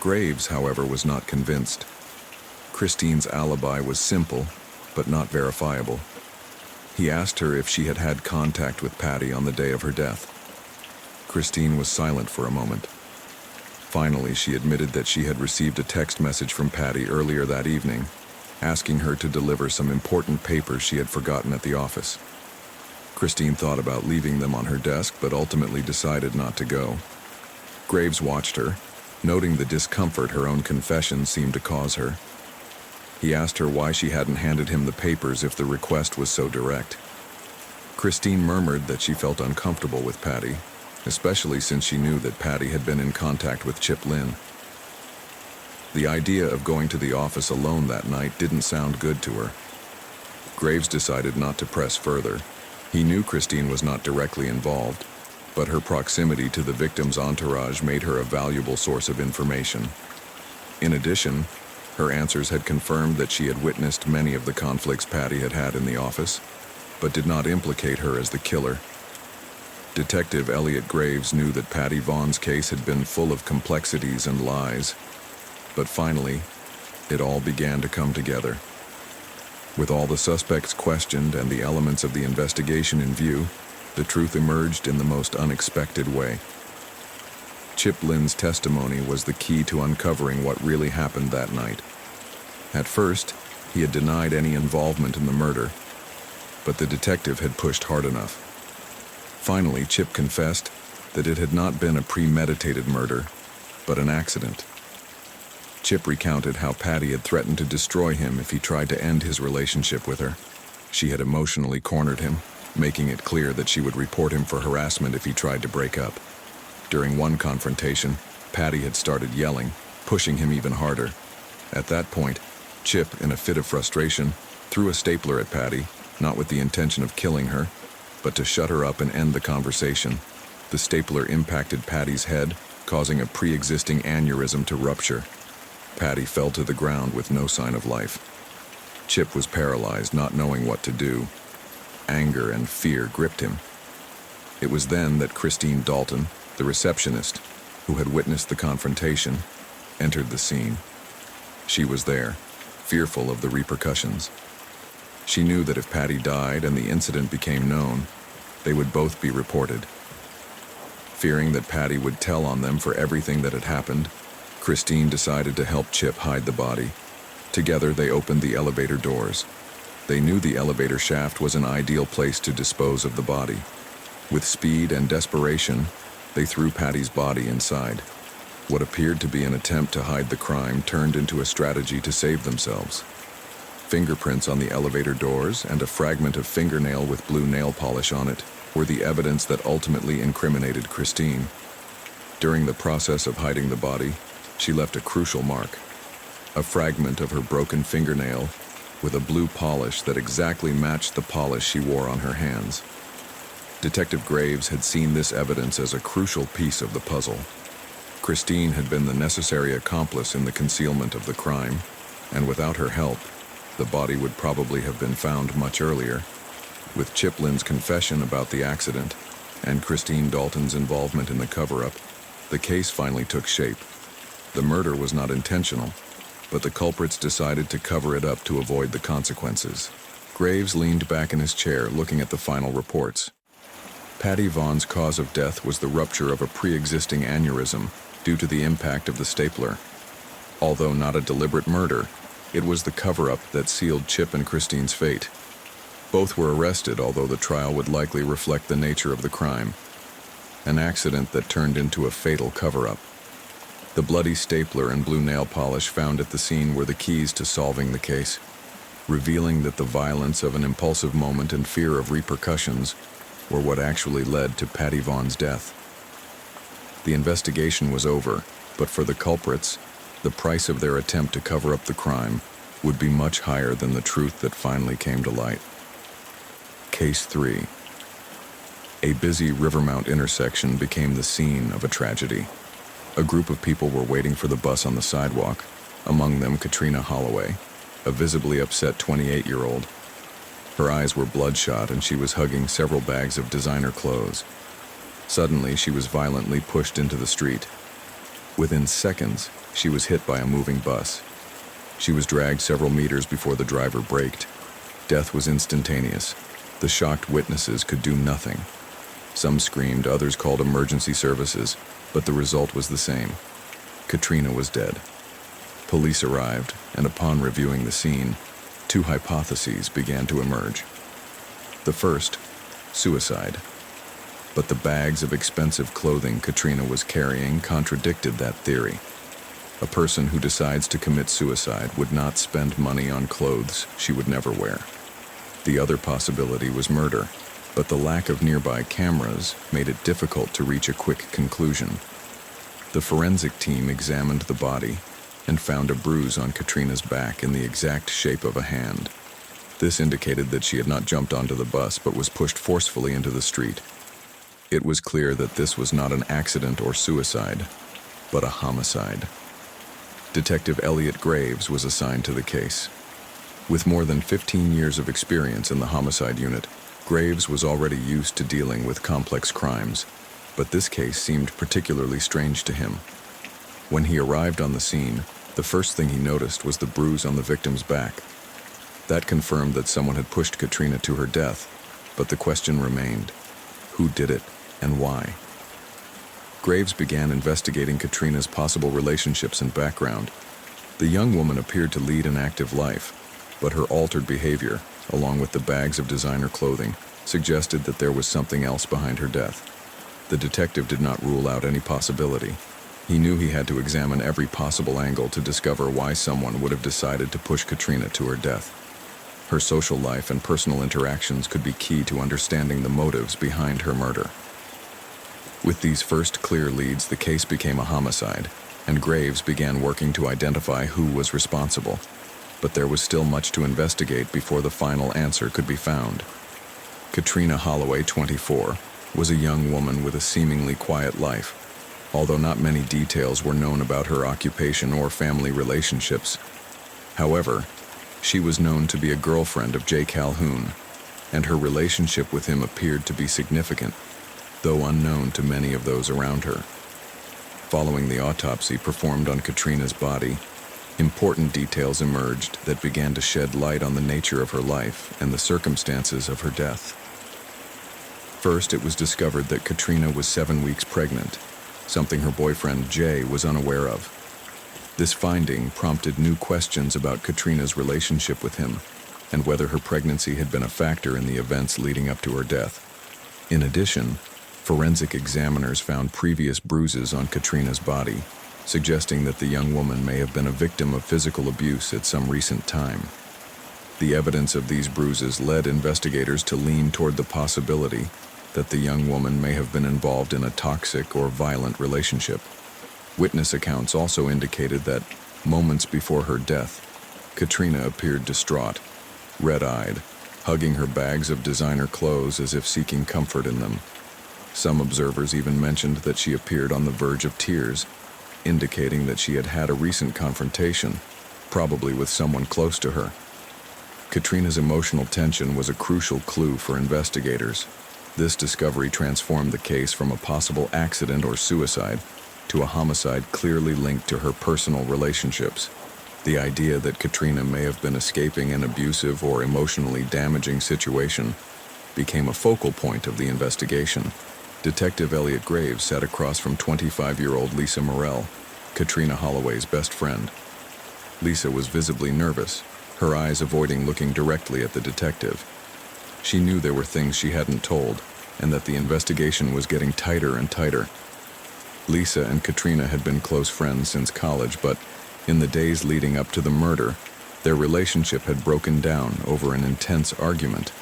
Graves, however, was not convinced. Christine's alibi was simple, but not verifiable. He asked her if she had had contact with Patty on the day of her death. Christine was silent for a moment. Finally, she admitted that she had received a text message from Patty earlier that evening, asking her to deliver some important papers she had forgotten at the office. Christine thought about leaving them on her desk, but ultimately decided not to go. Graves watched her, noting the discomfort her own confession seemed to cause her. He asked her why she hadn't handed him the papers if the request was so direct. Christine murmured that she felt uncomfortable with Patty, especially since she knew that Patty had been in contact with Chip Lynn. The idea of going to the office alone that night didn't sound good to her. Graves decided not to press further. He knew Christine was not directly involved, but her proximity to the victim's entourage made her a valuable source of information. In addition, her answers had confirmed that she had witnessed many of the conflicts Patty had had in the office, but did not implicate her as the killer. Detective Elliot Graves knew that Patty Vaughn's case had been full of complexities and lies, but finally, it all began to come together. With all the suspects questioned and the elements of the investigation in view, the truth emerged in the most unexpected way. Chip Lynn's testimony was the key to uncovering what really happened that night. At first, he had denied any involvement in the murder, but the detective had pushed hard enough. Finally, Chip confessed that it had not been a premeditated murder, but an accident. Chip recounted how Patty had threatened to destroy him if he tried to end his relationship with her. She had emotionally cornered him, making it clear that she would report him for harassment if he tried to break up. During one confrontation, Patty had started yelling, pushing him even harder. At that point, Chip, in a fit of frustration, threw a stapler at Patty, not with the intention of killing her, but to shut her up and end the conversation. The stapler impacted Patty's head, causing a pre-existing aneurysm to rupture. Patty fell to the ground with no sign of life. Chip was paralyzed, not knowing what to do. Anger and fear gripped him. It was then that Christine Dalton, the receptionist, who had witnessed the confrontation, entered the scene. She was there, fearful of the repercussions. She knew that if Patty died and the incident became known, they would both be reported. Fearing that Patty would tell on them for everything that had happened, Christine decided to help Chip hide the body. Together, they opened the elevator doors. They knew the elevator shaft was an ideal place to dispose of the body. With speed and desperation, they threw Patty's body inside. What appeared to be an attempt to hide the crime turned into a strategy to save themselves. Fingerprints on the elevator doors and a fragment of fingernail with blue nail polish on it were the evidence that ultimately incriminated Christine. During the process of hiding the body, she left a crucial mark, a fragment of her broken fingernail with a blue polish that exactly matched the polish she wore on her hands. Detective Graves had seen this evidence as a crucial piece of the puzzle. Christine had been the necessary accomplice in the concealment of the crime, and without her help, the body would probably have been found much earlier. With Chiplin's confession about the accident and Christine Dalton's involvement in the cover-up, the case finally took shape. The murder was not intentional, but the culprits decided to cover it up to avoid the consequences. Graves leaned back in his chair, looking at the final reports. Patty Vaughn's cause of death was the rupture of a pre-existing aneurysm due to the impact of the stapler. Although not a deliberate murder, it was the cover-up that sealed Chip and Christine's fate. Both were arrested, although the trial would likely reflect the nature of the crime. An accident that turned into a fatal cover-up. The bloody stapler and blue nail polish found at the scene were the keys to solving the case, revealing that the violence of an impulsive moment and fear of repercussions were what actually led to Patty Vaughn's death. The investigation was over, but for the culprits, the price of their attempt to cover up the crime would be much higher than the truth that finally came to light. Case 3. A busy Rivermount intersection became the scene of a tragedy. A group of people were waiting for the bus on the sidewalk, among them Katrina Holloway, a visibly upset 28-year-old. Her eyes were bloodshot and she was hugging several bags of designer clothes. Suddenly, she was violently pushed into the street. Within seconds, she was hit by a moving bus. She was dragged several meters before the driver braked. Death was instantaneous. The shocked witnesses could do nothing. Some screamed, others called emergency services, but the result was the same. Katrina was dead. Police arrived, and upon reviewing the scene, two hypotheses began to emerge. The first, suicide. But the bags of expensive clothing Katrina was carrying contradicted that theory. A person who decides to commit suicide would not spend money on clothes she would never wear. The other possibility was murder, but the lack of nearby cameras made it difficult to reach a quick conclusion. The forensic team examined the body and found a bruise on Katrina's back in the exact shape of a hand. This indicated that she had not jumped onto the bus but was pushed forcefully into the street. It was clear that this was not an accident or suicide, but a homicide. Detective Elliot Graves was assigned to the case. With more than 15 years of experience in the homicide unit, Graves was already used to dealing with complex crimes, but this case seemed particularly strange to him. When he arrived on the scene, the first thing he noticed was the bruise on the victim's back. That confirmed that someone had pushed Katrina to her death, but the question remained: who did it and why? Graves began investigating Katrina's possible relationships and background. The young woman appeared to lead an active life, but her altered behavior, along with the bags of designer clothing, suggested that there was something else behind her death. The detective did not rule out any possibility. He knew he had to examine every possible angle to discover why someone would have decided to push Katrina to her death. Her social life and personal interactions could be key to understanding the motives behind her murder. With these first clear leads, the case became a homicide, and Graves began working to identify who was responsible. But there was still much to investigate before the final answer could be found. Katrina Holloway, 24, was a young woman with a seemingly quiet life. Although not many details were known about her occupation or family relationships. However, she was known to be a girlfriend of Jay Calhoun, and her relationship with him appeared to be significant, though unknown to many of those around her. Following the autopsy performed on Katrina's body, important details emerged that began to shed light on the nature of her life and the circumstances of her death. First, it was discovered that Katrina was 7 weeks pregnant, something her boyfriend Jay was unaware of. This finding prompted new questions about Katrina's relationship with him and whether her pregnancy had been a factor in the events leading up to her death. In addition, forensic examiners found previous bruises on Katrina's body, suggesting that the young woman may have been a victim of physical abuse at some recent time. The evidence of these bruises led investigators to lean toward the possibility that the young woman may have been involved in a toxic or violent relationship. Witness accounts also indicated that, moments before her death, Katrina appeared distraught, red-eyed, hugging her bags of designer clothes as if seeking comfort in them. Some observers even mentioned that she appeared on the verge of tears, indicating that she had had a recent confrontation, probably with someone close to her. Katrina's emotional tension was a crucial clue for investigators. This discovery transformed the case from a possible accident or suicide to a homicide clearly linked to her personal relationships. The idea that Katrina may have been escaping an abusive or emotionally damaging situation became a focal point of the investigation. Detective Elliot Graves sat across from 25-year-old Lisa Morell, Katrina Holloway's best friend. Lisa was visibly nervous, her eyes avoiding looking directly at the detective. She knew there were things she hadn't told, and that the investigation was getting tighter and tighter. Lisa and Katrina had been close friends since college, but in the days leading up to the murder, their relationship had broken down over an intense argument.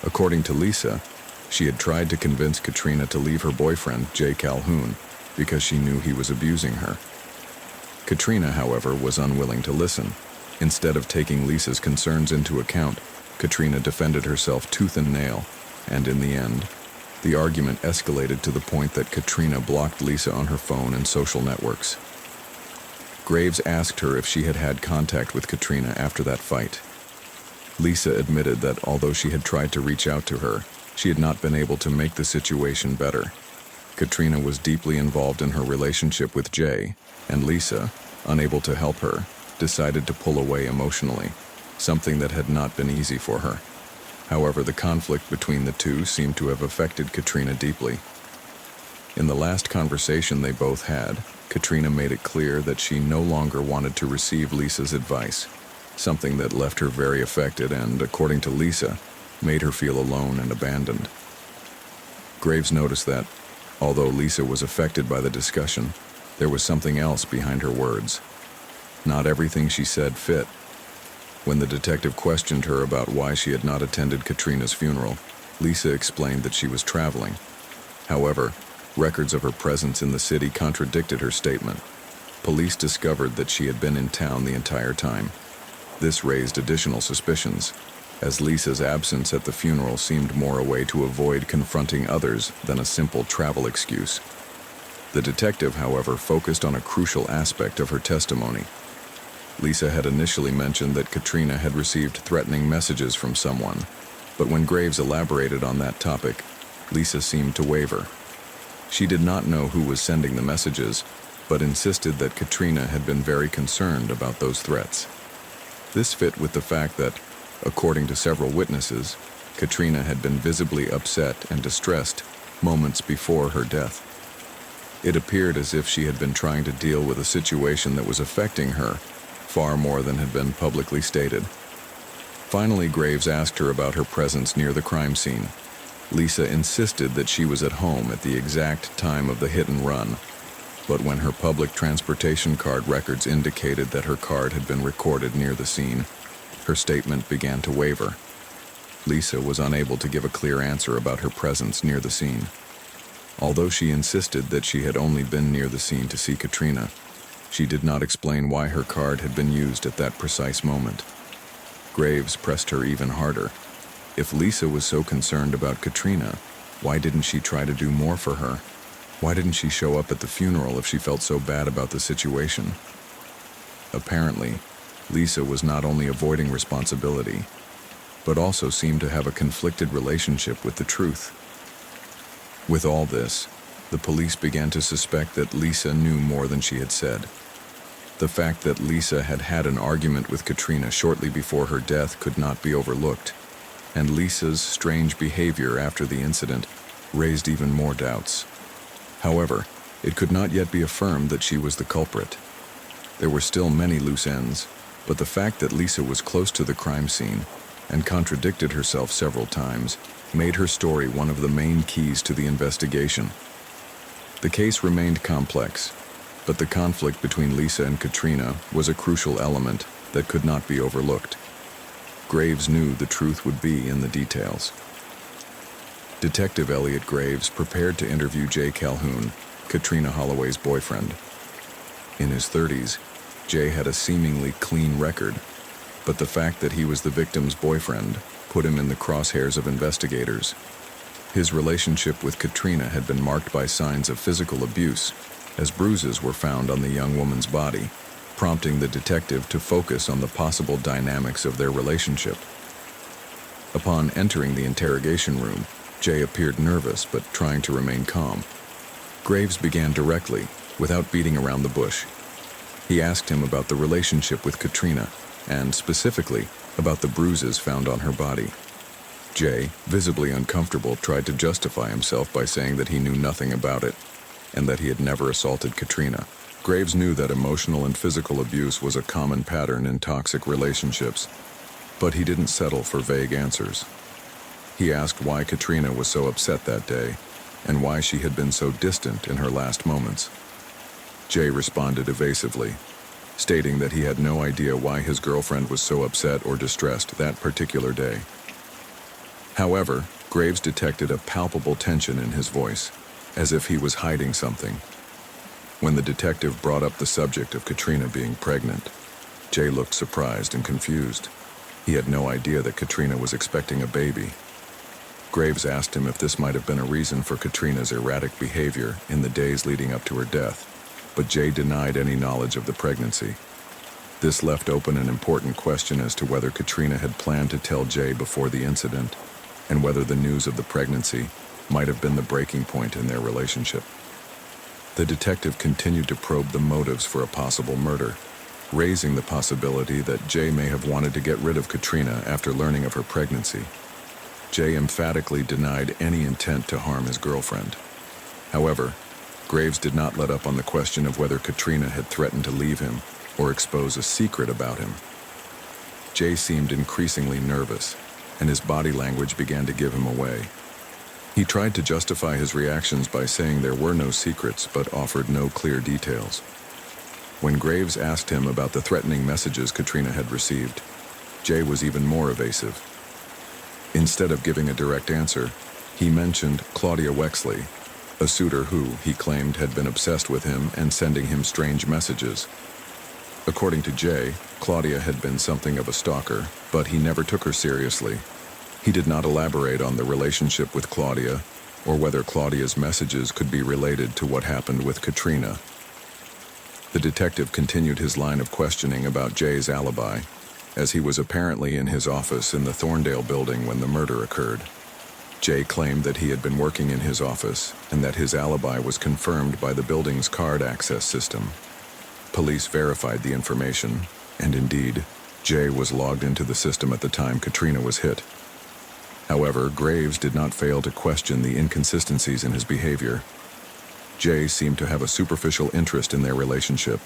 According to Lisa, she had tried to convince Katrina to leave her boyfriend, Jay Calhoun, because she knew he was abusing her. Katrina, however, was unwilling to listen. Instead of taking Lisa's concerns into account, Katrina defended herself tooth and nail, and in the end, the argument escalated to the point that Katrina blocked Lisa on her phone and social networks. Graves asked her if she had had contact with Katrina after that fight. Lisa admitted that although she had tried to reach out to her, she had not been able to make the situation better. Katrina was deeply involved in her relationship with Jay, and Lisa, unable to help her, decided to pull away emotionally, something that had not been easy for her. However, the conflict between the two seemed to have affected Katrina deeply. In the last conversation they both had, Katrina made it clear that she no longer wanted to receive Lisa's advice, something that left her very affected and, according to Lisa, made her feel alone and abandoned. Graves noticed that, although Lisa was affected by the discussion, there was something else behind her words. Not everything she said fit. When the detective questioned her about why she had not attended Katrina's funeral, Lisa explained that she was traveling. However, records of her presence in the city contradicted her statement. Police discovered that she had been in town the entire time. This raised additional suspicions, as Lisa's absence at the funeral seemed more a way to avoid confronting others than a simple travel excuse. The detective, however, focused on a crucial aspect of her testimony. Lisa had initially mentioned that Katrina had received threatening messages from someone, but when Graves elaborated on that topic, Lisa seemed to waver. She did not know who was sending the messages, but insisted that Katrina had been very concerned about those threats. This fit with the fact that, according to several witnesses, Katrina had been visibly upset and distressed moments before her death. It appeared as if she had been trying to deal with a situation that was affecting her far more than had been publicly stated. Finally, Graves asked her about her presence near the crime scene. Lisa insisted that she was at home at the exact time of the hit and run, but when her public transportation card records indicated that her card had been recorded near the scene, her statement began to waver. Lisa was unable to give a clear answer about her presence near the scene. Although she insisted that she had only been near the scene to see Katrina, she did not explain why her card had been used at that precise moment. Graves pressed her even harder. If Lisa was so concerned about Katrina, why didn't she try to do more for her? Why didn't she show up at the funeral if she felt so bad about the situation? Apparently, Lisa was not only avoiding responsibility, but also seemed to have a conflicted relationship with the truth. With all this, the police began to suspect that Lisa knew more than she had said. The fact that Lisa had had an argument with Katrina shortly before her death could not be overlooked, and Lisa's strange behavior after the incident raised even more doubts. However, it could not yet be affirmed that she was the culprit. There were still many loose ends, but the fact that Lisa was close to the crime scene and contradicted herself several times made her story one of the main keys to the investigation. The case remained complex, but the conflict between Lisa and Katrina was a crucial element that could not be overlooked. Graves knew the truth would be in the details. Detective Elliot Graves prepared to interview Jay Calhoun, Katrina Holloway's boyfriend. In his 30s, Jay had a seemingly clean record, but the fact that he was the victim's boyfriend put him in the crosshairs of investigators. His relationship with Katrina had been marked by signs of physical abuse, as bruises were found on the young woman's body, prompting the detective to focus on the possible dynamics of their relationship. Upon entering the interrogation room, Jay appeared nervous but trying to remain calm. Graves began directly, without beating around the bush. He asked him about the relationship with Katrina, and specifically about the bruises found on her body. Jay, visibly uncomfortable, tried to justify himself by saying that he knew nothing about it, and that he had never assaulted Katrina. Graves knew that emotional and physical abuse was a common pattern in toxic relationships, but he didn't settle for vague answers. He asked why Katrina was so upset that day, and why she had been so distant in her last moments. Jay responded evasively, stating that he had no idea why his girlfriend was so upset or distressed that particular day. However, Graves detected a palpable tension in his voice, as if he was hiding something. When the detective brought up the subject of Katrina being pregnant, Jay looked surprised and confused. He had no idea that Katrina was expecting a baby. Graves asked him if this might have been a reason for Katrina's erratic behavior in the days leading up to her death, but Jay denied any knowledge of the pregnancy. This left open an important question as to whether Katrina had planned to tell Jay before the incident, and whether the news of the pregnancy might have been the breaking point in their relationship. The detective continued to probe the motives for a possible murder, raising the possibility that Jay may have wanted to get rid of Katrina after learning of her pregnancy. Jay emphatically denied any intent to harm his girlfriend. However, Graves did not let up on the question of whether Katrina had threatened to leave him or expose a secret about him. Jay seemed increasingly nervous, and his body language began to give him away. He tried to justify his reactions by saying there were no secrets, but offered no clear details. When Graves asked him about the threatening messages Katrina had received, Jay was even more evasive. Instead of giving a direct answer, he mentioned Claudia Wexley, a suitor who, he claimed, had been obsessed with him and sending him strange messages. According to Jay, Claudia had been something of a stalker, but he never took her seriously. He did not elaborate on the relationship with Claudia, or whether Claudia's messages could be related to what happened with Katrina. The detective continued his line of questioning about Jay's alibi, as he was apparently in his office in the Thorndale building when the murder occurred. Jay claimed that he had been working in his office and that his alibi was confirmed by the building's card access system. Police verified the information, and indeed, Jay was logged into the system at the time Katrina was hit. However, Graves did not fail to question the inconsistencies in his behavior. Jay seemed to have a superficial interest in their relationship,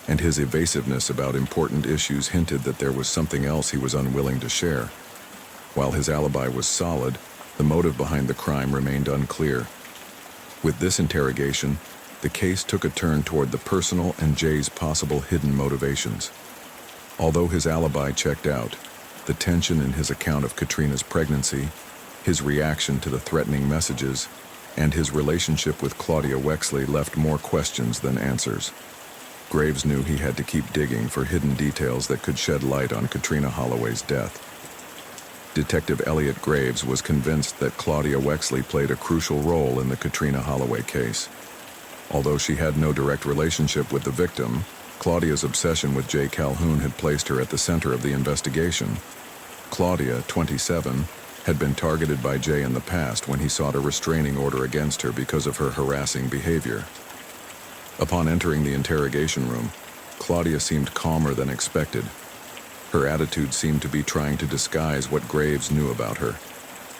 and his evasiveness about important issues hinted that there was something else he was unwilling to share. While his alibi was solid, the motive behind the crime remained unclear. With this interrogation, the case took a turn toward the personal and Jay's possible hidden motivations. Although his alibi checked out, the tension in his account of Katrina's pregnancy, his reaction to the threatening messages, and his relationship with Claudia Wexley left more questions than answers. Graves knew he had to keep digging for hidden details that could shed light on Katrina Holloway's death. Detective Elliot Graves was convinced that Claudia Wexley played a crucial role in the Katrina Holloway case. Although she had no direct relationship with the victim, Claudia's obsession with Jay Calhoun had placed her at the center of the investigation. Claudia, 27, had been targeted by Jay in the past when he sought a restraining order against her because of her harassing behavior. Upon entering the interrogation room, Claudia seemed calmer than expected. Her attitude seemed to be trying to disguise what Graves knew about her,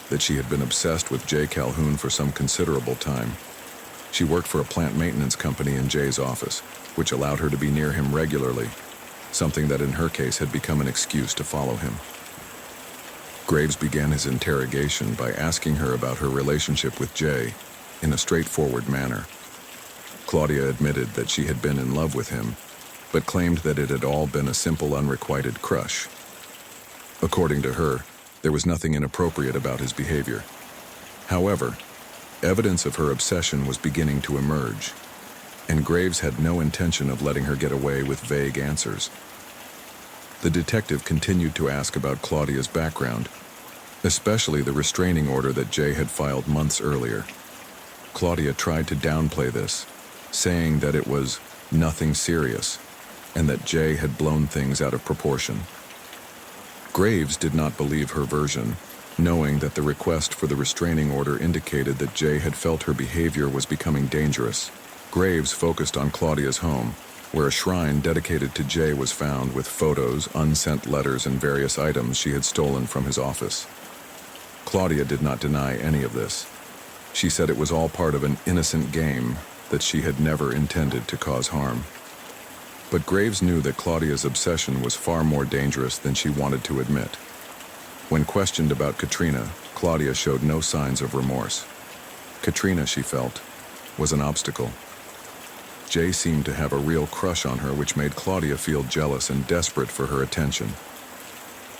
that she had been obsessed with Jay Calhoun for some considerable time. She worked for a plant maintenance company in Jay's office, which allowed her to be near him regularly, something that in her case had become an excuse to follow him. Graves began his interrogation by asking her about her relationship with Jay in a straightforward manner. Claudia admitted that she had been in love with him, but claimed that it had all been a simple unrequited crush. According to her, there was nothing inappropriate about his behavior. However, evidence of her obsession was beginning to emerge, and Graves had no intention of letting her get away with vague answers. The detective continued to ask about Claudia's background, especially the restraining order that Jay had filed months earlier. Claudia tried to downplay this, saying that it was nothing serious and that Jay had blown things out of proportion. Graves did not believe her version, knowing that the request for the restraining order indicated that Jay had felt her behavior was becoming dangerous. Graves focused on Claudia's home, where a shrine dedicated to Jay was found with photos, unsent letters, and various items she had stolen from his office. Claudia did not deny any of this. She said it was all part of an innocent game, that she had never intended to cause harm. But Graves knew that Claudia's obsession was far more dangerous than she wanted to admit. When questioned about Katrina, Claudia showed no signs of remorse. Katrina, she felt, was an obstacle. Jay seemed to have a real crush on her, which made Claudia feel jealous and desperate for her attention.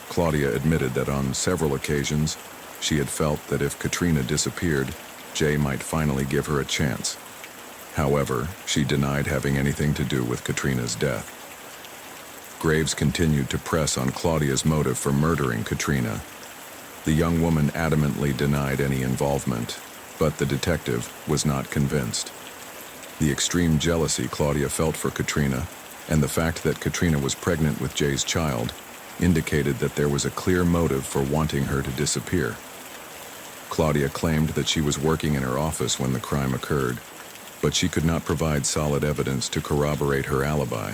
Claudia admitted that on several occasions, she had felt that if Katrina disappeared, Jay might finally give her a chance. However, she denied having anything to do with Katrina's death. Graves continued to press on Claudia's motive for murdering Katrina. The young woman adamantly denied any involvement, but the detective was not convinced. The extreme jealousy Claudia felt for Katrina, and the fact that Katrina was pregnant with Jay's child, indicated that there was a clear motive for wanting her to disappear. Claudia claimed that she was working in her office when the crime occurred, but she could not provide solid evidence to corroborate her alibi.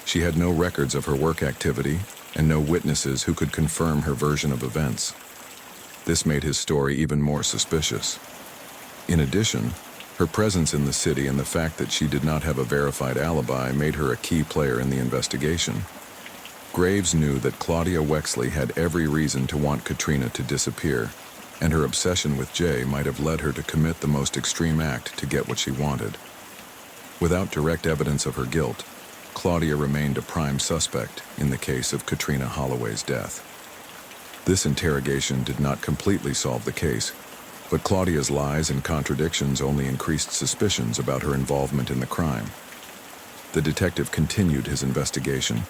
She had no records of her work activity and no witnesses who could confirm her version of events. This made his story even more suspicious. In addition, her presence in the city and the fact that she did not have a verified alibi made her a key player in the investigation. Graves knew that Claudia Wexley had every reason to want Katrina to disappear, and her obsession with Jay might have led her to commit the most extreme act to get what she wanted. Without direct evidence of her guilt, Claudia remained a prime suspect in the case of Katrina Holloway's death. This interrogation did not completely solve the case, but Claudia's lies and contradictions only increased suspicions about her involvement in the crime. The detective continued his investigation,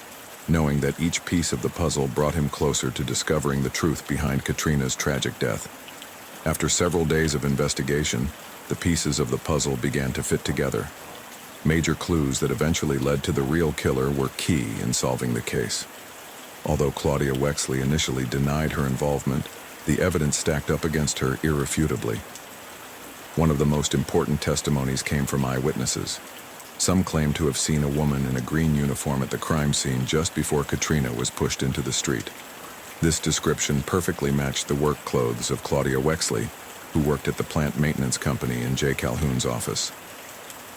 knowing that each piece of the puzzle brought him closer to discovering the truth behind Katrina's tragic death. After several days of investigation, the pieces of the puzzle began to fit together. Major clues that eventually led to the real killer were key in solving the case. Although Claudia Wexley initially denied her involvement, the evidence stacked up against her irrefutably. One of the most important testimonies came from eyewitnesses. Some claimed to have seen a woman in a green uniform at the crime scene just before Katrina was pushed into the street. This description perfectly matched the work clothes of Claudia Wexley, who worked at the plant maintenance company in Jay Calhoun's office.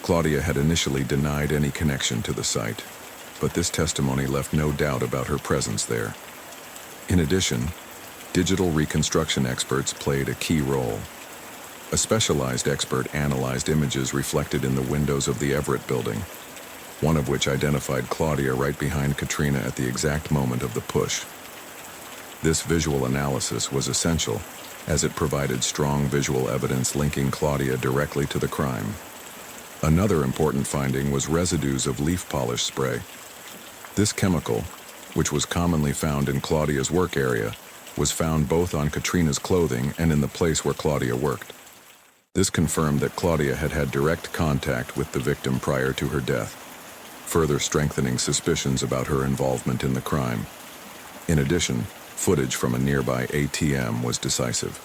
Claudia had initially denied any connection to the site, but this testimony left no doubt about her presence there. In addition, digital reconstruction experts played a key role. A specialized expert analyzed images reflected in the windows of the Everett building, one of which identified Claudia right behind Katrina at the exact moment of the push. This visual analysis was essential, as it provided strong visual evidence linking Claudia directly to the crime. Another important finding was residues of leaf polish spray. This chemical, which was commonly found in Claudia's work area, was found both on Katrina's clothing and in the place where Claudia worked. This confirmed that Claudia had had direct contact with the victim prior to her death, further strengthening suspicions about her involvement in the crime. In addition, footage from a nearby ATM was decisive.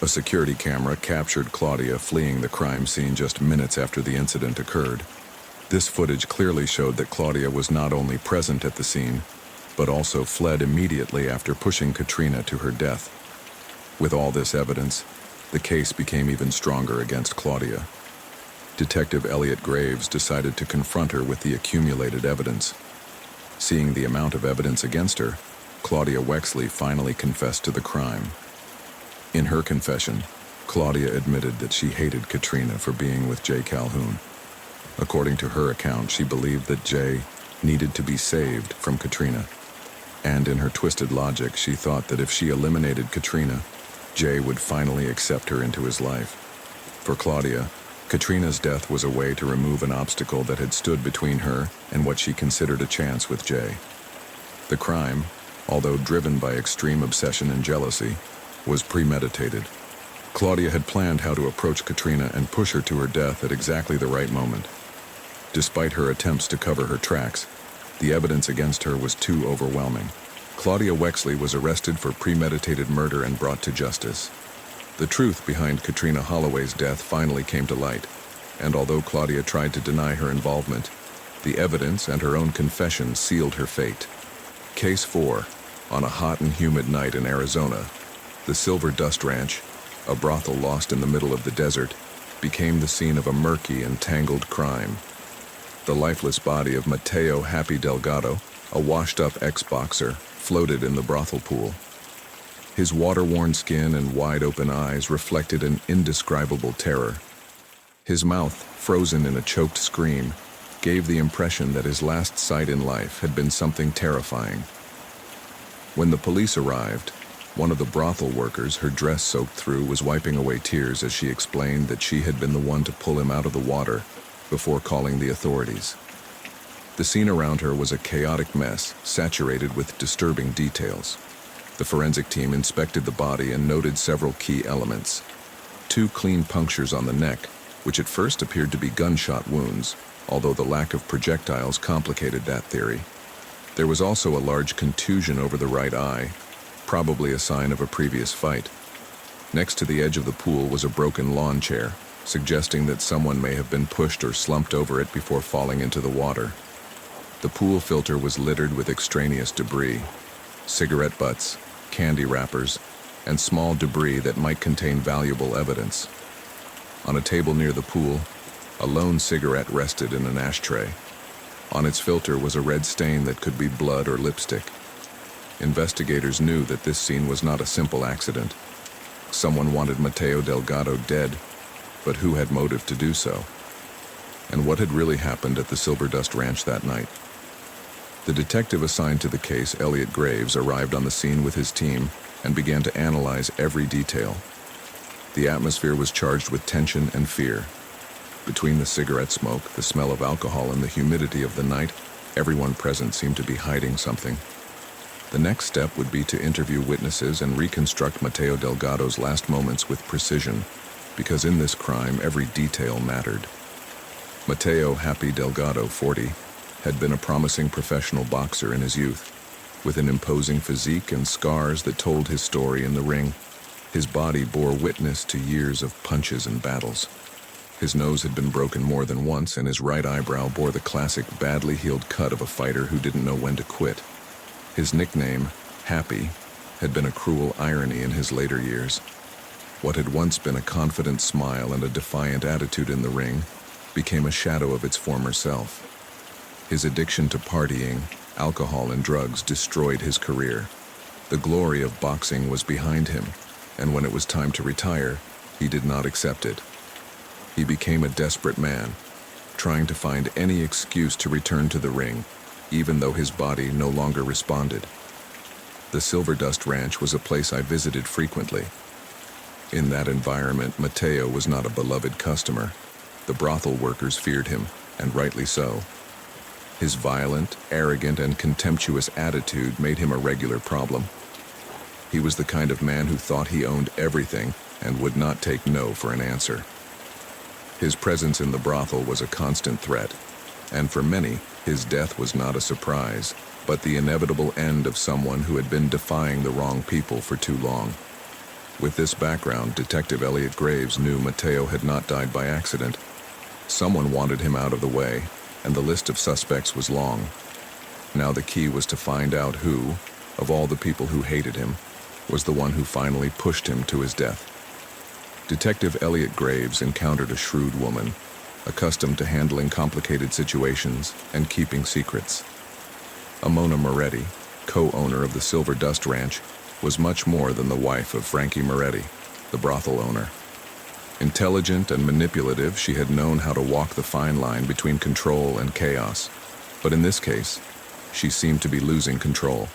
A security camera captured Claudia fleeing the crime scene just minutes after the incident occurred. This footage clearly showed that Claudia was not only present at the scene, but also fled immediately after pushing Katrina to her death. With all this evidence, the case became even stronger against Claudia. Detective Elliot Graves decided to confront her with the accumulated evidence. Seeing the amount of evidence against her, Claudia Wexley finally confessed to the crime. In her confession, Claudia admitted that she hated Katrina for being with Jay Calhoun. According to her account, she believed that Jay needed to be saved from Katrina. And in her twisted logic, she thought that if she eliminated Katrina, Jay would finally accept her into his life. For Claudia, Katrina's death was a way to remove an obstacle that had stood between her and what she considered a chance with Jay. The crime, although driven by extreme obsession and jealousy, was premeditated. Claudia had planned how to approach Katrina and push her to her death at exactly the right moment. Despite her attempts to cover her tracks, the evidence against her was too overwhelming. Claudia Wexley was arrested for premeditated murder and brought to justice. The truth behind Katrina Holloway's death finally came to light, and although Claudia tried to deny her involvement, the evidence and her own confession sealed her fate. Case 4. On a hot and humid night in Arizona, the Silver Dust Ranch, a brothel lost in the middle of the desert, became the scene of a murky and tangled crime. The lifeless body of Mateo Happy Delgado, a washed-up ex-boxer, floated in the brothel pool. His water-worn skin and wide-open eyes reflected an indescribable terror. His mouth, frozen in a choked scream, gave the impression that his last sight in life had been something terrifying. When the police arrived, one of the brothel workers, her dress soaked through, was wiping away tears as she explained that she had been the one to pull him out of the water before calling the authorities. The scene around her was a chaotic mess, saturated with disturbing details. The forensic team inspected the body and noted several key elements. 2 clean punctures on the neck, which at first appeared to be gunshot wounds, although the lack of projectiles complicated that theory. There was also a large contusion over the right eye, probably a sign of a previous fight. Next to the edge of the pool was a broken lawn chair, suggesting that someone may have been pushed or slumped over it before falling into the water. The pool filter was littered with extraneous debris, cigarette butts, candy wrappers, and small debris that might contain valuable evidence. On a table near the pool, a lone cigarette rested in an ashtray. On its filter was a red stain that could be blood or lipstick. Investigators knew that this scene was not a simple accident. Someone wanted Mateo Delgado dead, but who had motive to do so? And what had really happened at the Silver Dust Ranch that night? The detective assigned to the case, Elliot Graves, arrived on the scene with his team and began to analyze every detail. The atmosphere was charged with tension and fear. Between the cigarette smoke, the smell of alcohol, and the humidity of the night, everyone present seemed to be hiding something. The next step would be to interview witnesses and reconstruct Mateo Delgado's last moments with precision, because in this crime, every detail mattered. Mateo Happy Delgado, 40, had been a promising professional boxer in his youth. With an imposing physique and scars that told his story in the ring, his body bore witness to years of punches and battles. His nose had been broken more than once, and his right eyebrow bore the classic badly healed cut of a fighter who didn't know when to quit. His nickname, Happy, had been a cruel irony in his later years. What had once been a confident smile and a defiant attitude in the ring became a shadow of its former self. His addiction to partying, alcohol, and drugs destroyed his career. The glory of boxing was behind him, and when it was time to retire, he did not accept it. He became a desperate man, trying to find any excuse to return to the ring, even though his body no longer responded. The Silver Dust Ranch was a place I visited frequently. In that environment, Mateo was not a beloved customer. The brothel workers feared him, and rightly so. His violent, arrogant, and contemptuous attitude made him a regular problem. He was the kind of man who thought he owned everything and would not take no for an answer. His presence in the brothel was a constant threat, and for many, his death was not a surprise, but the inevitable end of someone who had been defying the wrong people for too long. With this background, Detective Elliot Graves knew Mateo had not died by accident. Someone wanted him out of the way, and the list of suspects was long. Now the key was to find out who, of all the people who hated him, was the one who finally pushed him to his death. Detective Elliot Graves encountered a shrewd woman, accustomed to handling complicated situations and keeping secrets. Amona Moretti, co-owner of the Silver Dust Ranch, was much more than the wife of Frankie Moretti, the brothel owner. Intelligent and manipulative, she had known how to walk the fine line between control and chaos, but in this case, she seemed to be losing control.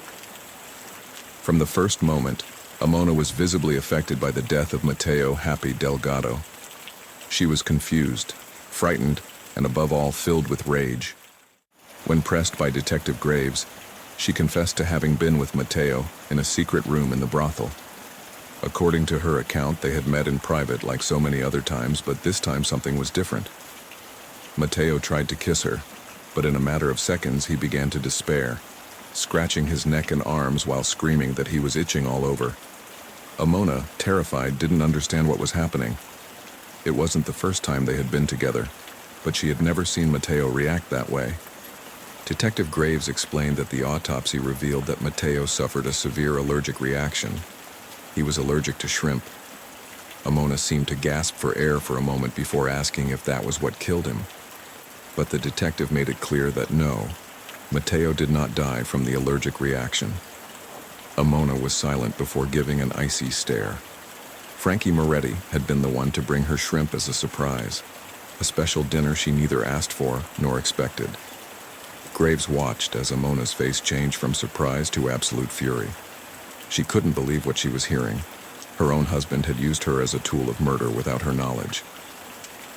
From the first moment, Amona was visibly affected by the death of Mateo Happy Delgado. She was confused, frightened, and above all filled with rage. When pressed by Detective Graves, she confessed to having been with Matteo in a secret room in the brothel. According to her account, they had met in private like so many other times, but this time something was different. Matteo tried to kiss her, but in a matter of seconds he began to despair, scratching his neck and arms while screaming that he was itching all over. Amona, terrified, didn't understand what was happening. It wasn't the first time they had been together, but she had never seen Matteo react that way. Detective Graves explained that the autopsy revealed that Matteo suffered a severe allergic reaction. He was allergic to shrimp. Amona seemed to gasp for air for a moment before asking if that was what killed him. But the detective made it clear that no, Matteo did not die from the allergic reaction. Amona was silent before giving an icy stare. Frankie Moretti had been the one to bring her shrimp as a surprise, a special dinner she neither asked for nor expected. Graves watched as Amona's face changed from surprise to absolute fury. She couldn't believe what she was hearing. Her own husband had used her as a tool of murder without her knowledge.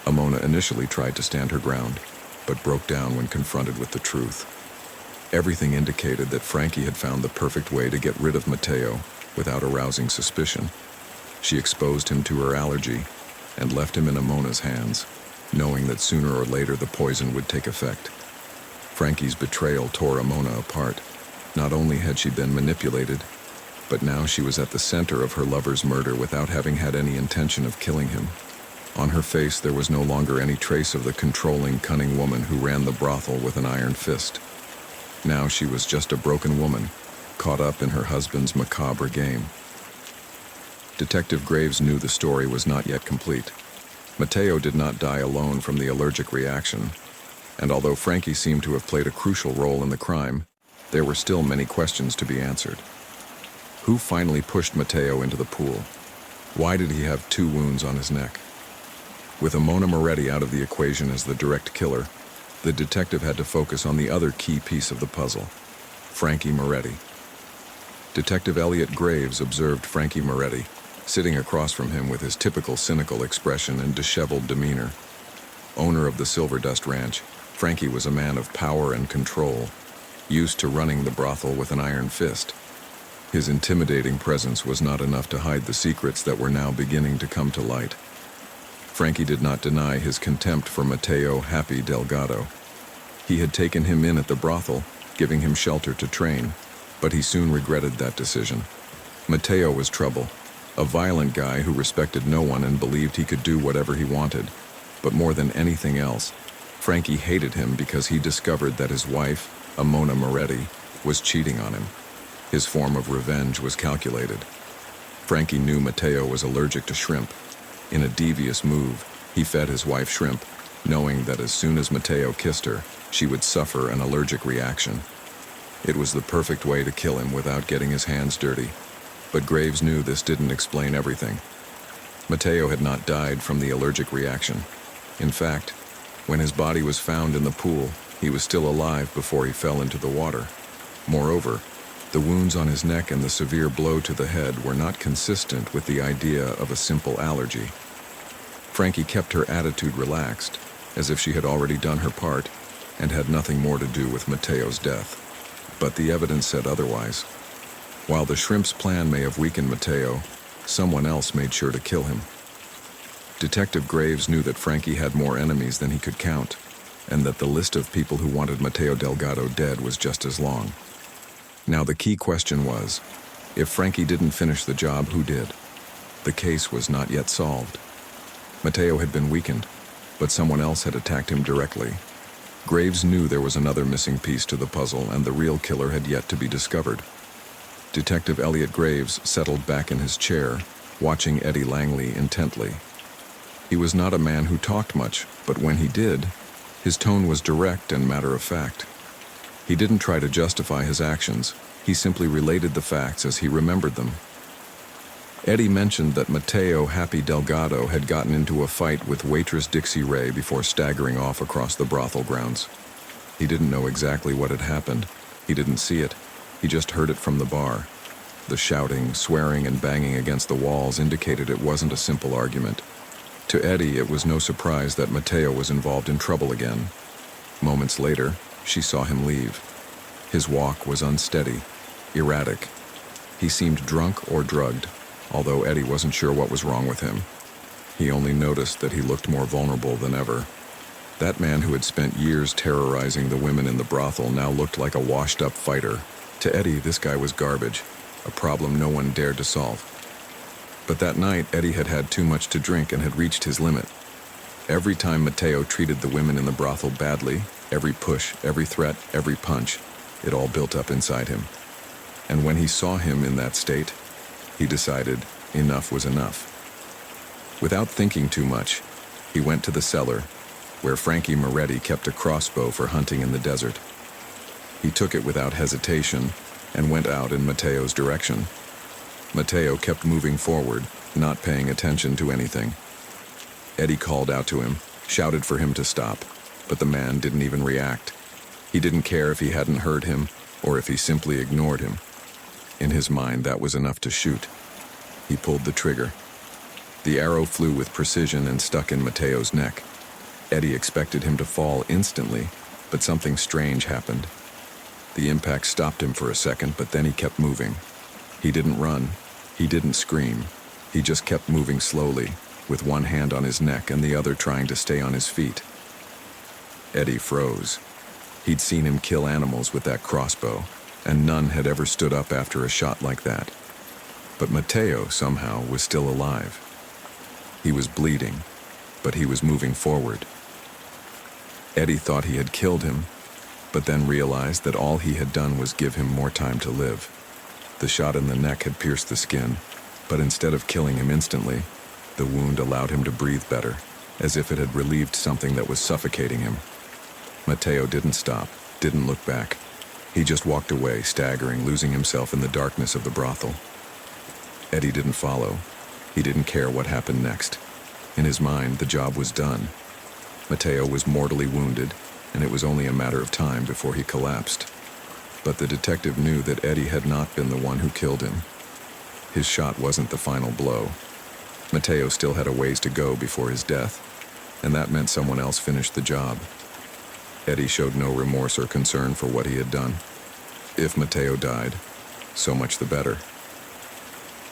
Amona initially tried to stand her ground, but broke down when confronted with the truth. Everything indicated that Frankie had found the perfect way to get rid of Matteo without arousing suspicion. She exposed him to her allergy and left him in Amona's hands, knowing that sooner or later the poison would take effect. Frankie's betrayal tore Amona apart. Not only had she been manipulated, but now she was at the center of her lover's murder without having had any intention of killing him. On her face there was no longer any trace of the controlling, cunning woman who ran the brothel with an iron fist. Now she was just a broken woman, caught up in her husband's macabre game. Detective Graves knew the story was not yet complete. Matteo did not die alone from the allergic reaction, and although Frankie seemed to have played a crucial role in the crime, there were still many questions to be answered. Who finally pushed Matteo into the pool? Why did he have 2 wounds on his neck? With Amona Moretti out of the equation as the direct killer, the detective had to focus on the other key piece of the puzzle, Frankie Moretti. Detective Elliot Graves observed Frankie Moretti, sitting across from him with his typical cynical expression and disheveled demeanor. Owner of the Silver Dust Ranch, Frankie was a man of power and control, used to running the brothel with an iron fist. His intimidating presence was not enough to hide the secrets that were now beginning to come to light. Frankie did not deny his contempt for Matteo Happy Delgado. He had taken him in at the brothel, giving him shelter to train, but he soon regretted that decision. Matteo was trouble, a violent guy who respected no one and believed he could do whatever he wanted. But more than anything else, Frankie hated him because he discovered that his wife, Amona Moretti, was cheating on him. His form of revenge was calculated. Frankie knew Matteo was allergic to shrimp. In a devious move, he fed his wife shrimp, knowing that as soon as Matteo kissed her, she would suffer an allergic reaction. It was the perfect way to kill him without getting his hands dirty. But Graves knew this didn't explain everything. Matteo had not died from the allergic reaction. In fact, when his body was found in the pool, he was still alive before he fell into the water. Moreover, the wounds on his neck and the severe blow to the head were not consistent with the idea of a simple allergy. Frankie kept her attitude relaxed, as if she had already done her part and had nothing more to do with Matteo's death. But the evidence said otherwise. While the shrimp's plan may have weakened Matteo, someone else made sure to kill him. Detective Graves knew that Frankie had more enemies than he could count, and that the list of people who wanted Matteo Delgado dead was just as long. Now the key question was, if Frankie didn't finish the job, who did? The case was not yet solved. Matteo had been weakened, but someone else had attacked him directly. Graves knew there was another missing piece to the puzzle, and the real killer had yet to be discovered. Detective Elliot Graves settled back in his chair, watching Eddie Langley intently. He was not a man who talked much, but when he did, his tone was direct and matter-of-fact. He didn't try to justify his actions, he simply related the facts as he remembered them. Eddie mentioned that Matteo Happy Delgado had gotten into a fight with waitress Dixie Ray before staggering off across the brothel grounds. He didn't know exactly what had happened. He didn't see it. He just heard it from the bar. The shouting, swearing, and banging against the walls indicated it wasn't a simple argument. To Eddie, it was no surprise that Mateo was involved in trouble again. Moments later, she saw him leave. His walk was unsteady, erratic. He seemed drunk or drugged, although Eddie wasn't sure what was wrong with him. He only noticed that he looked more vulnerable than ever. That man who had spent years terrorizing the women in the brothel now looked like a washed-up fighter. To Eddie, this guy was garbage, a problem no one dared to solve. But that night, Eddie had had too much to drink and had reached his limit. Every time Mateo treated the women in the brothel badly, every push, every threat, every punch, it all built up inside him. And when he saw him in that state, he decided enough was enough. Without thinking too much, he went to the cellar, where Frankie Moretti kept a crossbow for hunting in the desert. He took it without hesitation and went out in Mateo's direction. Mateo kept moving forward, not paying attention to anything. Eddie called out to him, shouted for him to stop, but the man didn't even react. He didn't care if he hadn't heard him or if he simply ignored him. In his mind, that was enough to shoot. He pulled the trigger. The arrow flew with precision and stuck in Mateo's neck. Eddie expected him to fall instantly, but something strange happened. The impact stopped him for a second, but then he kept moving. He didn't run. He didn't scream. He just kept moving slowly, with one hand on his neck and the other trying to stay on his feet. Eddie froze. He'd seen him kill animals with that crossbow, and none had ever stood up after a shot like that. But Mateo, somehow, was still alive. He was bleeding, but he was moving forward. Eddie thought he had killed him, but then realized that all he had done was give him more time to live. The shot in the neck had pierced the skin, but instead of killing him instantly, the wound allowed him to breathe better, as if it had relieved something that was suffocating him. Mateo didn't stop, didn't look back. He just walked away, staggering, losing himself in the darkness of the brothel. Eddie didn't follow. He didn't care what happened next. In his mind, the job was done. Mateo was mortally wounded, and it was only a matter of time before he collapsed. But the detective knew that Eddie had not been the one who killed him. His shot wasn't the final blow. Mateo still had a ways to go before his death, and that meant someone else finished the job. Eddie showed no remorse or concern for what he had done. If Mateo died, so much the better.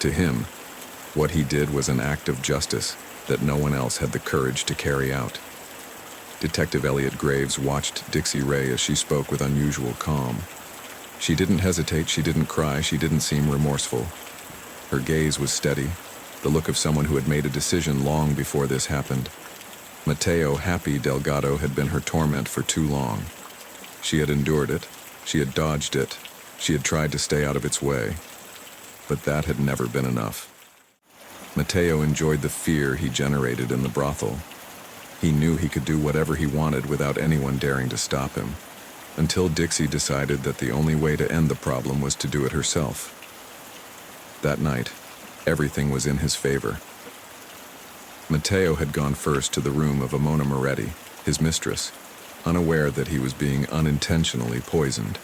To him, what he did was an act of justice that no one else had the courage to carry out. Detective Elliot Graves watched Dixie Ray as she spoke with unusual calm. She didn't hesitate, she didn't cry, she didn't seem remorseful. Her gaze was steady, the look of someone who had made a decision long before this happened. Mateo Happy Delgado had been her torment for too long. She had endured it, she had dodged it, she had tried to stay out of its way. But that had never been enough. Mateo enjoyed the fear he generated in the brothel. He knew he could do whatever he wanted without anyone daring to stop him, until Dixie decided that the only way to end the problem was to do it herself. That night, everything was in his favor. Mateo had gone first to the room of Amona Moretti, his mistress, unaware that he was being unintentionally poisoned.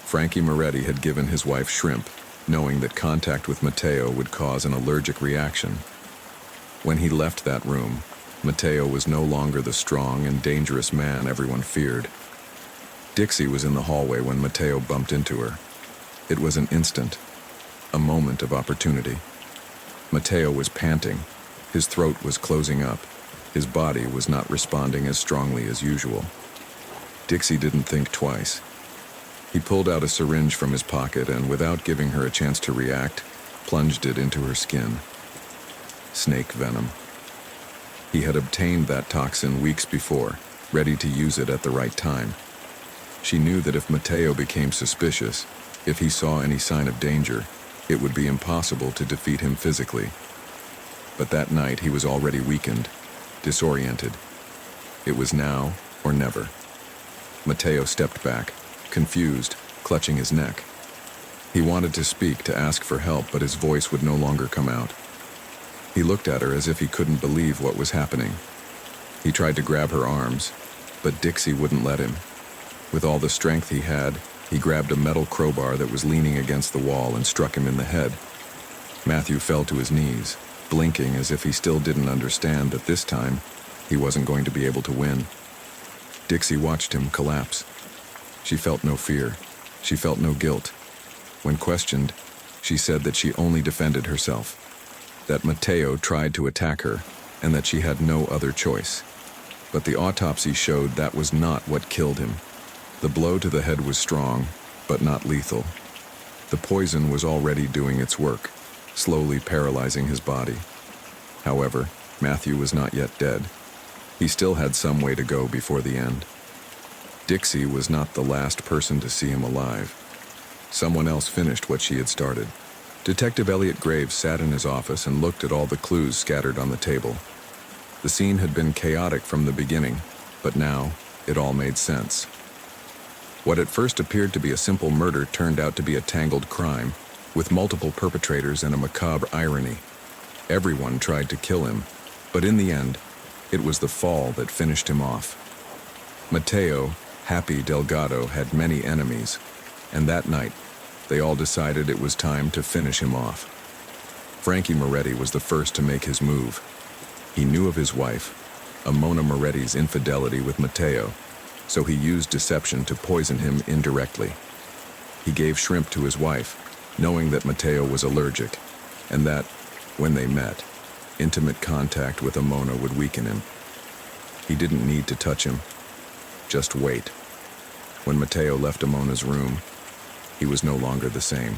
Frankie Moretti had given his wife shrimp, knowing that contact with Mateo would cause an allergic reaction. When he left that room, Mateo was no longer the strong and dangerous man everyone feared. Dixie was in the hallway when Mateo bumped into her. It was an instant, a moment of opportunity. Mateo was panting. His throat was closing up. His body was not responding as strongly as usual. Dixie didn't think twice. He pulled out a syringe from his pocket and, without giving her a chance to react, plunged it into her skin. Snake venom. He had obtained that toxin weeks before, ready to use it at the right time. She knew that if Mateo became suspicious, if he saw any sign of danger, it would be impossible to defeat him physically. But that night he was already weakened, disoriented. It was now or never. Mateo stepped back, confused, clutching his neck. He wanted to speak, to ask for help, but his voice would no longer come out. He looked at her as if he couldn't believe what was happening. He tried to grab her arms, but Dixie wouldn't let him. With all the strength he had, he grabbed a metal crowbar that was leaning against the wall and struck him in the head. Matthew fell to his knees, blinking as if he still didn't understand that this time he wasn't going to be able to win. Dixie watched him collapse. She felt no fear. She felt no guilt. When questioned, she said that she only defended herself, that Mateo tried to attack her, and that she had no other choice. But the autopsy showed that was not what killed him. The blow to the head was strong, but not lethal. The poison was already doing its work, slowly paralyzing his body. However, Matthew was not yet dead. He still had some way to go before the end. Dixie was not the last person to see him alive. Someone else finished what she had started. Detective Elliot Graves sat in his office and looked at all the clues scattered on the table. The scene had been chaotic from the beginning, but now it all made sense. What at first appeared to be a simple murder turned out to be a tangled crime, with multiple perpetrators and a macabre irony. Everyone tried to kill him, but in the end, it was the fall that finished him off. Mateo, Happy Delgado, had many enemies, and that night, they all decided it was time to finish him off. Frankie Moretti was the first to make his move. He knew of his wife, Amona Moretti's infidelity with Mateo, so he used deception to poison him indirectly. He gave shrimp to his wife, knowing that Mateo was allergic, and that, when they met, intimate contact with Amona would weaken him. He didn't need to touch him, just wait. When Mateo left Amona's room, he was no longer the same.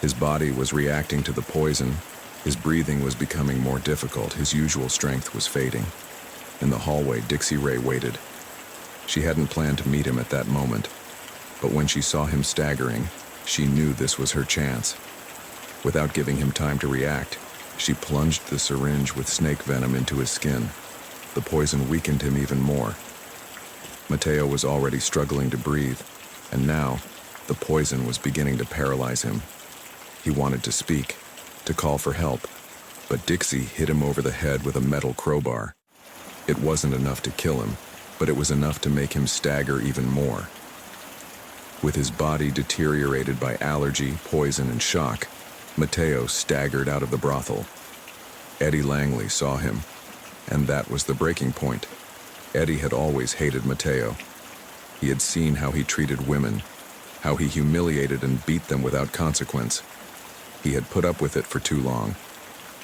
His body was reacting to the poison, his breathing was becoming more difficult, his usual strength was fading. In the hallway, Dixie Ray waited. She hadn't planned to meet him at that moment, but when she saw him staggering, she knew this was her chance. Without giving him time to react, she plunged the syringe with snake venom into his skin. The poison weakened him even more. Mateo was already struggling to breathe, and now, the poison was beginning to paralyze him. He wanted to speak, to call for help, but Dixie hit him over the head with a metal crowbar. It wasn't enough to kill him, but it was enough to make him stagger even more. With his body deteriorated by allergy, poison, and shock, Mateo staggered out of the brothel. Eddie Langley saw him, and that was the breaking point. Eddie had always hated Mateo. He had seen how he treated women, how he humiliated and beat them without consequence. He had put up with it for too long.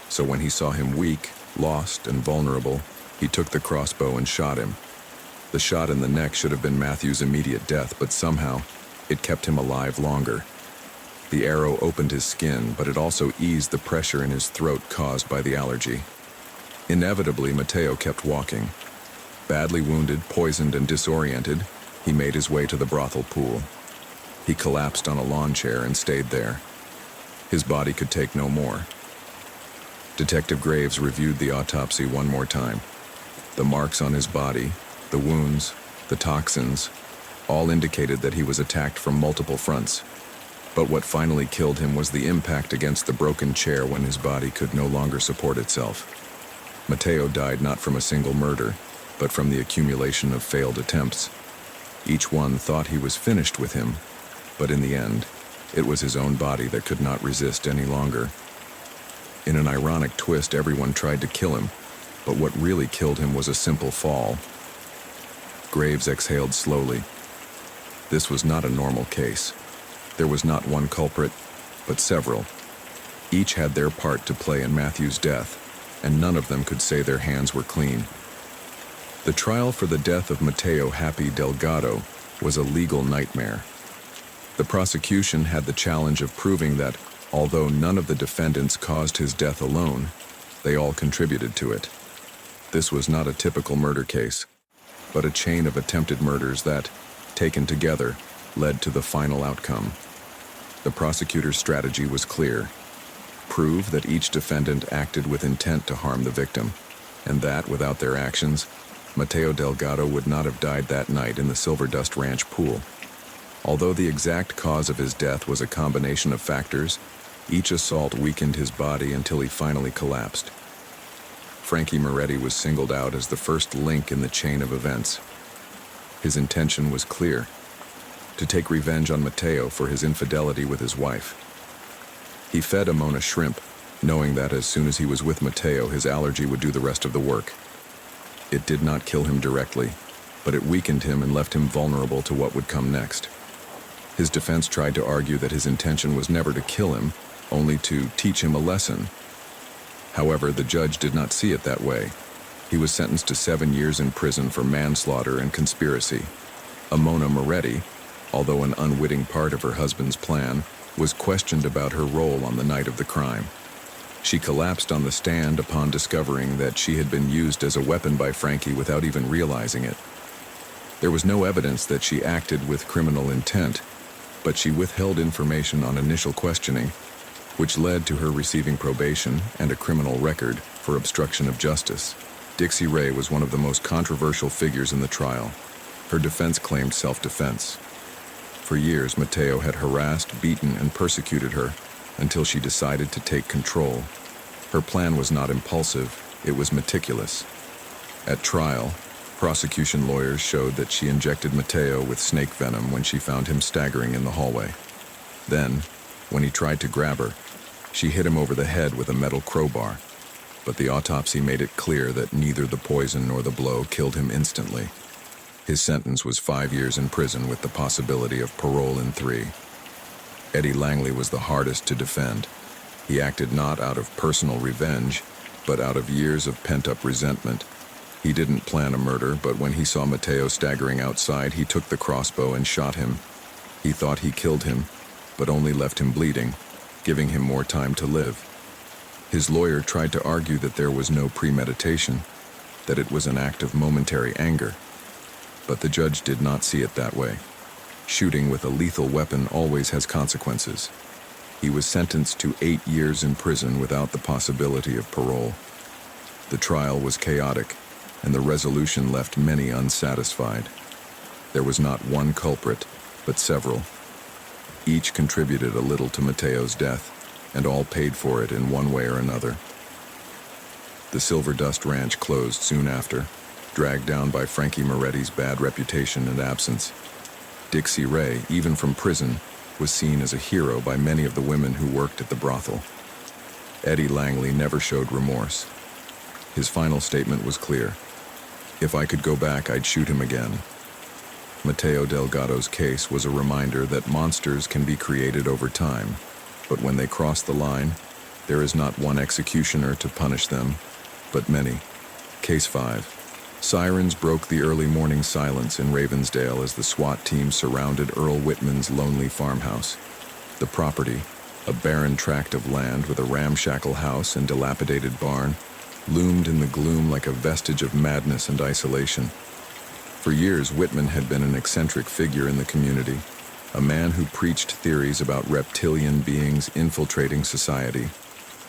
So when he saw him weak, lost, and vulnerable, he took the crossbow and shot him. The shot in the neck should have been Matthew's immediate death, but somehow, it kept him alive longer. The arrow opened his skin, but it also eased the pressure in his throat caused by the allergy. Inevitably, Mateo kept walking. Badly wounded, poisoned, and disoriented, he made his way to the brothel pool. He collapsed on a lawn chair and stayed there. His body could take no more. Detective Graves reviewed the autopsy one more time. The marks on his body, the wounds, the toxins, all indicated that he was attacked from multiple fronts. But what finally killed him was the impact against the broken chair when his body could no longer support itself. Mateo died not from a single murder, but from the accumulation of failed attempts. Each one thought he was finished with him, but in the end, it was his own body that could not resist any longer. In an ironic twist, everyone tried to kill him, but what really killed him was a simple fall. Graves exhaled slowly. This was not a normal case. There was not one culprit, but several. Each had their part to play in Matthew's death, and none of them could say their hands were clean. The trial for the death of Mateo Happy Delgado was a legal nightmare. The prosecution had the challenge of proving that, although none of the defendants caused his death alone, they all contributed to it. This was not a typical murder case, but a chain of attempted murders that, taken together, led to the final outcome. The prosecutor's strategy was clear. Prove that each defendant acted with intent to harm the victim, and that, without their actions, Mateo Delgado would not have died that night in the Silver Dust Ranch pool. Although the exact cause of his death was a combination of factors, each assault weakened his body until he finally collapsed. Frankie Moretti was singled out as the first link in the chain of events. His intention was clear: to take revenge on Mateo for his infidelity with his wife. He fed Amona shrimp, knowing that as soon as he was with Mateo, his allergy would do the rest of the work. It did not kill him directly, but it weakened him and left him vulnerable to what would come next. His defense tried to argue that his intention was never to kill him, only to teach him a lesson. However, the judge did not see it that way. He was sentenced to 7 years in prison for manslaughter and conspiracy. Amona Moretti, although an unwitting part of her husband's plan, was questioned about her role on the night of the crime. She collapsed on the stand upon discovering that she had been used as a weapon by Frankie without even realizing it. There was no evidence that she acted with criminal intent, but she withheld information on initial questioning, which led to her receiving probation and a criminal record for obstruction of justice. Dixie Ray was one of the most controversial figures in the trial. Her defense claimed self-defense. For years, Mateo had harassed, beaten, and persecuted her until she decided to take control. Her plan was not impulsive, it was meticulous. At trial, prosecution lawyers showed that she injected Mateo with snake venom when she found him staggering in the hallway. Then, when he tried to grab her, she hit him over the head with a metal crowbar, but the autopsy made it clear that neither the poison nor the blow killed him instantly. His sentence was 5 years in prison with the possibility of parole in 3. Eddie Langley was the hardest to defend. He acted not out of personal revenge, but out of years of pent-up resentment. He didn't plan a murder, but when he saw Mateo staggering outside, he took the crossbow and shot him. He thought he killed him, but only left him bleeding, giving him more time to live. His lawyer tried to argue that there was no premeditation, that it was an act of momentary anger. But the judge did not see it that way. Shooting with a lethal weapon always has consequences. He was sentenced to 8 years in prison without the possibility of parole. The trial was chaotic, and the resolution left many unsatisfied. There was not one culprit, but several. Each contributed a little to Mateo's death, and all paid for it in one way or another. The Silver Dust Ranch closed soon after, dragged down by Frankie Moretti's bad reputation and absence. Dixie Ray, even from prison, was seen as a hero by many of the women who worked at the brothel. Eddie Langley never showed remorse. His final statement was clear. If I could go back, I'd shoot him again. Mateo Delgado's case was a reminder that monsters can be created over time, but when they cross the line, there is not one executioner to punish them, but many. Case 5. Sirens broke the early morning silence in Ravensdale as the SWAT team surrounded Earl Whitman's lonely farmhouse. The property, a barren tract of land with a ramshackle house and dilapidated barn, loomed in the gloom like a vestige of madness and isolation. For years, Whitman had been an eccentric figure in the community, a man who preached theories about reptilian beings infiltrating society,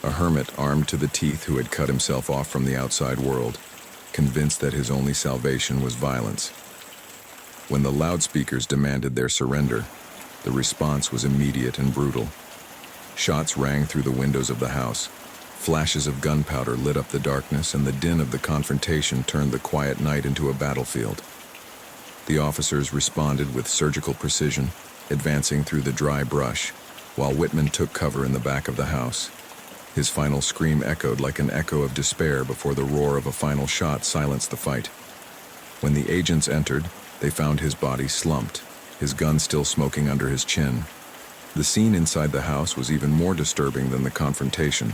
a hermit armed to the teeth who had cut himself off from the outside world, convinced that his only salvation was violence. When the loudspeakers demanded their surrender, the response was immediate and brutal. Shots rang through the windows of the house. Flashes of gunpowder lit up the darkness, and the din of the confrontation turned the quiet night into a battlefield. The officers responded with surgical precision, advancing through the dry brush, while Whitman took cover in the back of the house. His final scream echoed like an echo of despair before the roar of a final shot silenced the fight. When the agents entered, they found his body slumped, his gun still smoking under his chin. The scene inside the house was even more disturbing than the confrontation.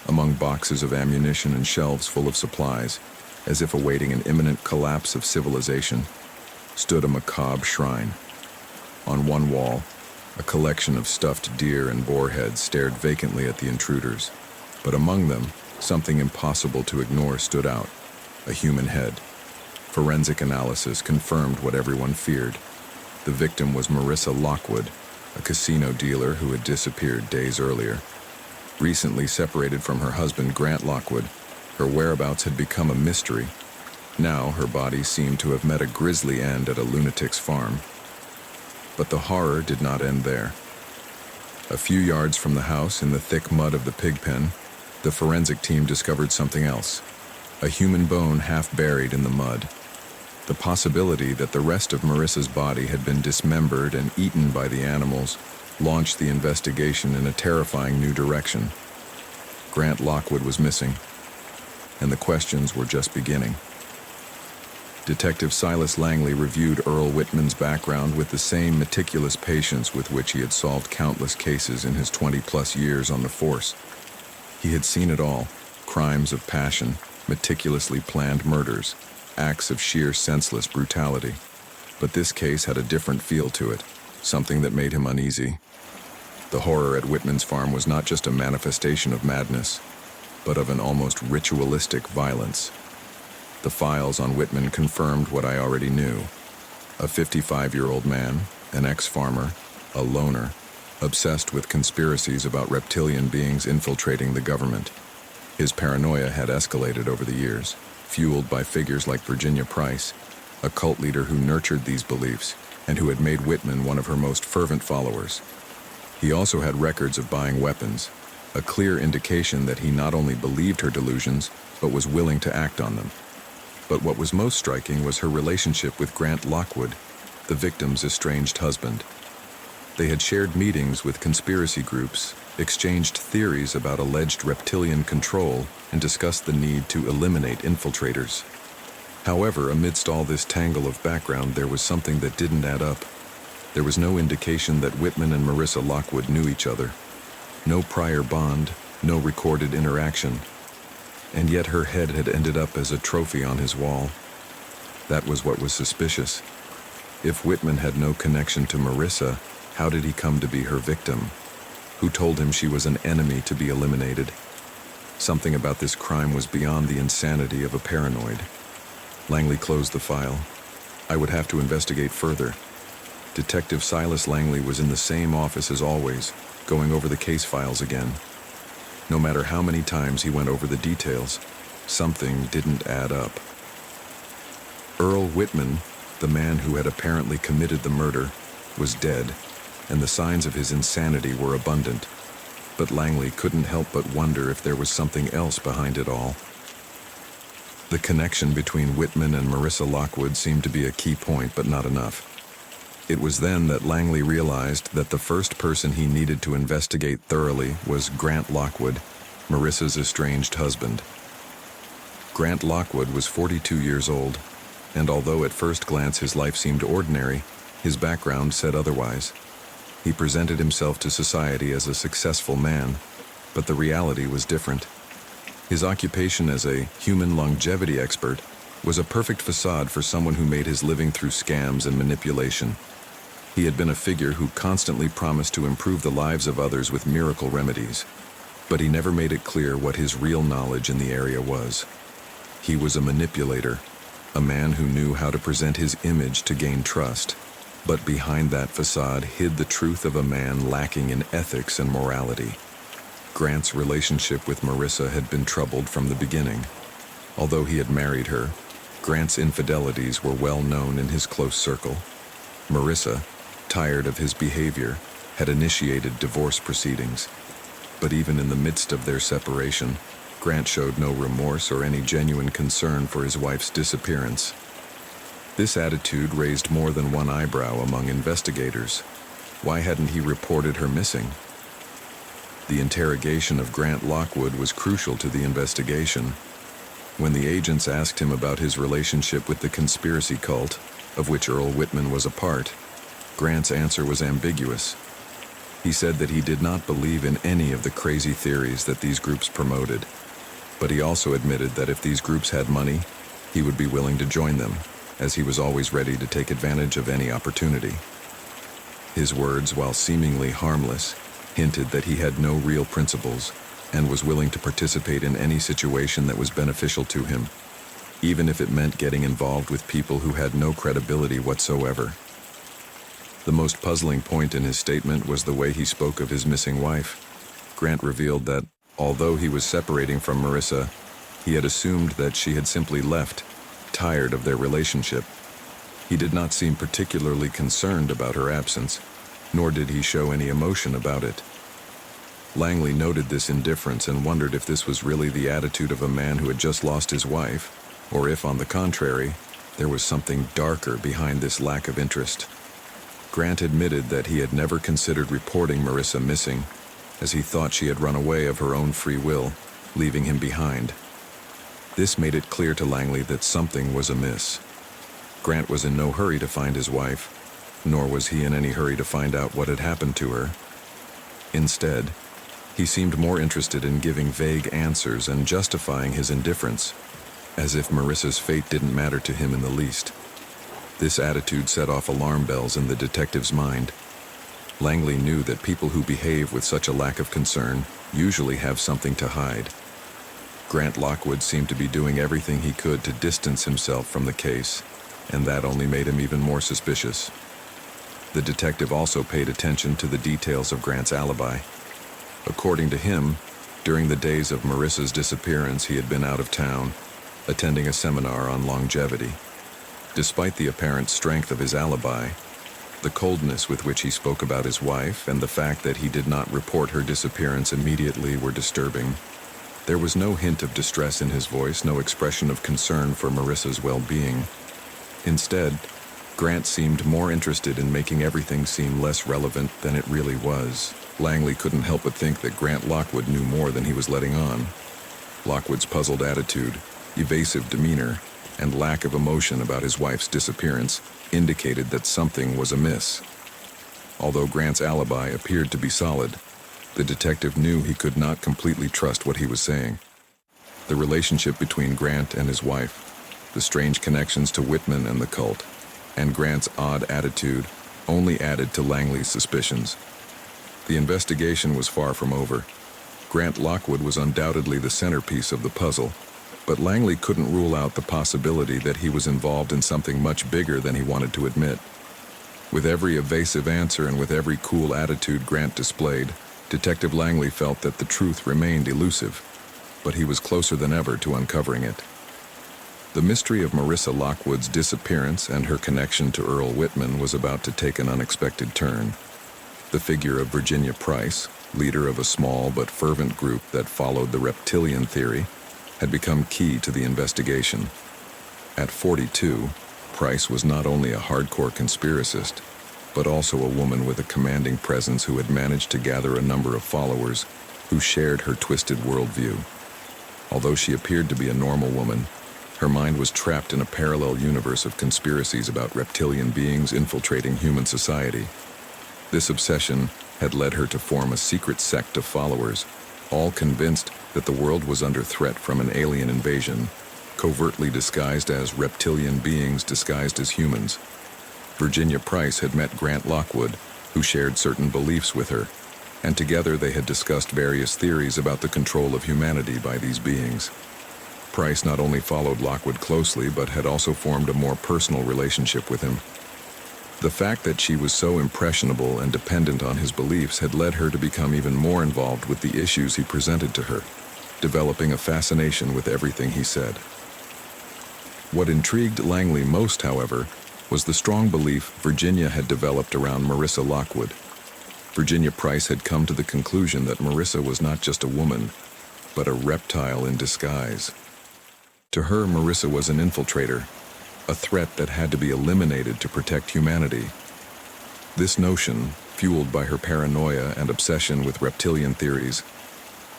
Among boxes of ammunition and shelves full of supplies, as if awaiting an imminent collapse of civilization, stood a macabre shrine. On one wall, a collection of stuffed deer and boar heads stared vacantly at the intruders. But among them, something impossible to ignore stood out: a human head. Forensic analysis confirmed what everyone feared. The victim was Marissa Lockwood, a casino dealer who had disappeared days earlier. Recently separated from her husband, Grant Lockwood, her whereabouts had become a mystery. Now her body seemed to have met a grisly end at a lunatic's farm. But the horror did not end there. A few yards from the house, in the thick mud of the pig pen, the forensic team discovered something else: a human bone half buried in the mud. The possibility that the rest of Marissa's body had been dismembered and eaten by the animals launched the investigation in a terrifying new direction. Grant Lockwood was missing, and the questions were just beginning. Detective Silas Langley reviewed Earl Whitman's background with the same meticulous patience with which he had solved countless cases in his 20-plus years on the force. He had seen it all: crimes of passion, meticulously planned murders, acts of sheer senseless brutality. But this case had a different feel to it, something that made him uneasy. The horror at Whitman's farm was not just a manifestation of madness, but of an almost ritualistic violence. The files on Whitman confirmed what I already knew. A 55-year-old man, an ex-farmer, a loner, obsessed with conspiracies about reptilian beings infiltrating the government. His paranoia had escalated over the years, fueled by figures like Virginia Price, a cult leader who nurtured these beliefs and who had made Whitman one of her most fervent followers. He also had records of buying weapons, a clear indication that he not only believed her delusions, but was willing to act on them. But what was most striking was her relationship with Grant Lockwood, the victim's estranged husband. They had shared meetings with conspiracy groups, exchanged theories about alleged reptilian control, and discussed the need to eliminate infiltrators. However, amidst all this tangle of background, there was something that didn't add up. There was no indication that Whitman and Marissa Lockwood knew each other. No prior bond, no recorded interaction. And yet her head had ended up as a trophy on his wall. That was what was suspicious. If Whitman had no connection to Marissa, how did he come to be her victim? Who told him she was an enemy to be eliminated? Something about this crime was beyond the insanity of a paranoid. Langley closed the file. I would have to investigate further. Detective Silas Langley was in the same office as always, going over the case files again. No matter how many times he went over the details, something didn't add up. Earl Whitman, the man who had apparently committed the murder, was dead, and the signs of his insanity were abundant. But Langley couldn't help but wonder if there was something else behind it all. The connection between Whitman and Marissa Lockwood seemed to be a key point, but not enough. It was then that Langley realized that the first person he needed to investigate thoroughly was Grant Lockwood, Marissa's estranged husband. Grant Lockwood was 42 years old, and although at first glance his life seemed ordinary, his background said otherwise. He presented himself to society as a successful man, but the reality was different. His occupation as a human longevity expert was a perfect facade for someone who made his living through scams and manipulation. He had been a figure who constantly promised to improve the lives of others with miracle remedies, but he never made it clear what his real knowledge in the area was. He was a manipulator, a man who knew how to present his image to gain trust, but behind that facade hid the truth of a man lacking in ethics and morality. Grant's relationship with Marissa had been troubled from the beginning. Although he had married her, Grant's infidelities were well known in his close circle. Marissa, tired of his behavior, had initiated divorce proceedings. But even in the midst of their separation, Grant showed no remorse or any genuine concern for his wife's disappearance. This attitude raised more than one eyebrow among investigators. Why hadn't he reported her missing? The interrogation of Grant Lockwood was crucial to the investigation. When the agents asked him about his relationship with the conspiracy cult, of which Earl Whitman was a part, Grant's answer was ambiguous. He said that he did not believe in any of the crazy theories that these groups promoted, but he also admitted that if these groups had money, he would be willing to join them, as he was always ready to take advantage of any opportunity. His words, while seemingly harmless, hinted that he had no real principles and was willing to participate in any situation that was beneficial to him, even if it meant getting involved with people who had no credibility whatsoever. The most puzzling point in his statement was the way he spoke of his missing wife. Grant revealed that, although he was separating from Marissa, he had assumed that she had simply left, tired of their relationship. He did not seem particularly concerned about her absence, nor did he show any emotion about it. Langley noted this indifference and wondered if this was really the attitude of a man who had just lost his wife, or if, on the contrary, there was something darker behind this lack of interest. Grant admitted that he had never considered reporting Marissa missing, as he thought she had run away of her own free will, leaving him behind. This made it clear to Langley that something was amiss. Grant was in no hurry to find his wife, nor was he in any hurry to find out what had happened to her. Instead, he seemed more interested in giving vague answers and justifying his indifference, as if Marissa's fate didn't matter to him in the least. This attitude set off alarm bells in the detective's mind. Langley knew that people who behave with such a lack of concern usually have something to hide. Grant Lockwood seemed to be doing everything he could to distance himself from the case, and that only made him even more suspicious. The detective also paid attention to the details of Grant's alibi. According to him, during the days of Marissa's disappearance, he had been out of town, attending a seminar on longevity. Despite the apparent strength of his alibi, the coldness with which he spoke about his wife and the fact that he did not report her disappearance immediately were disturbing. There was no hint of distress in his voice, no expression of concern for Marissa's well-being. Instead, Grant seemed more interested in making everything seem less relevant than it really was. Langley couldn't help but think that Grant Lockwood knew more than he was letting on. Lockwood's puzzled attitude, evasive demeanor, and lack of emotion about his wife's disappearance indicated that something was amiss. Although Grant's alibi appeared to be solid, the detective knew he could not completely trust what he was saying. The relationship between Grant and his wife, the strange connections to Whitman and the cult, and Grant's odd attitude only added to Langley's suspicions. The investigation was far from over. Grant Lockwood was undoubtedly the centerpiece of the puzzle, but Langley couldn't rule out the possibility that he was involved in something much bigger than he wanted to admit. With every evasive answer and with every cool attitude Grant displayed, Detective Langley felt that the truth remained elusive, but he was closer than ever to uncovering it. The mystery of Marissa Lockwood's disappearance and her connection to Earl Whitman was about to take an unexpected turn. The figure of Virginia Price, leader of a small but fervent group that followed the reptilian theory, had become key to the investigation. At 42, Price was not only a hardcore conspiracist, but also a woman with a commanding presence who had managed to gather a number of followers who shared her twisted worldview. Although she appeared to be a normal woman, her mind was trapped in a parallel universe of conspiracies about reptilian beings infiltrating human society. This obsession had led her to form a secret sect of followers, all convinced that the world was under threat from an alien invasion, covertly disguised as reptilian beings disguised as humans. Virginia Price had met Grant Lockwood, who shared certain beliefs with her, and together they had discussed various theories about the control of humanity by these beings. Price not only followed Lockwood closely, but had also formed a more personal relationship with him. The fact that she was so impressionable and dependent on his beliefs had led her to become even more involved with the issues he presented to her, developing a fascination with everything he said. What intrigued Langley most, however, was the strong belief Virginia had developed around Marissa Lockwood. Virginia Price had come to the conclusion that Marissa was not just a woman, but a reptile in disguise. To her, Marissa was an infiltrator, a threat that had to be eliminated to protect humanity. This notion, fueled by her paranoia and obsession with reptilian theories,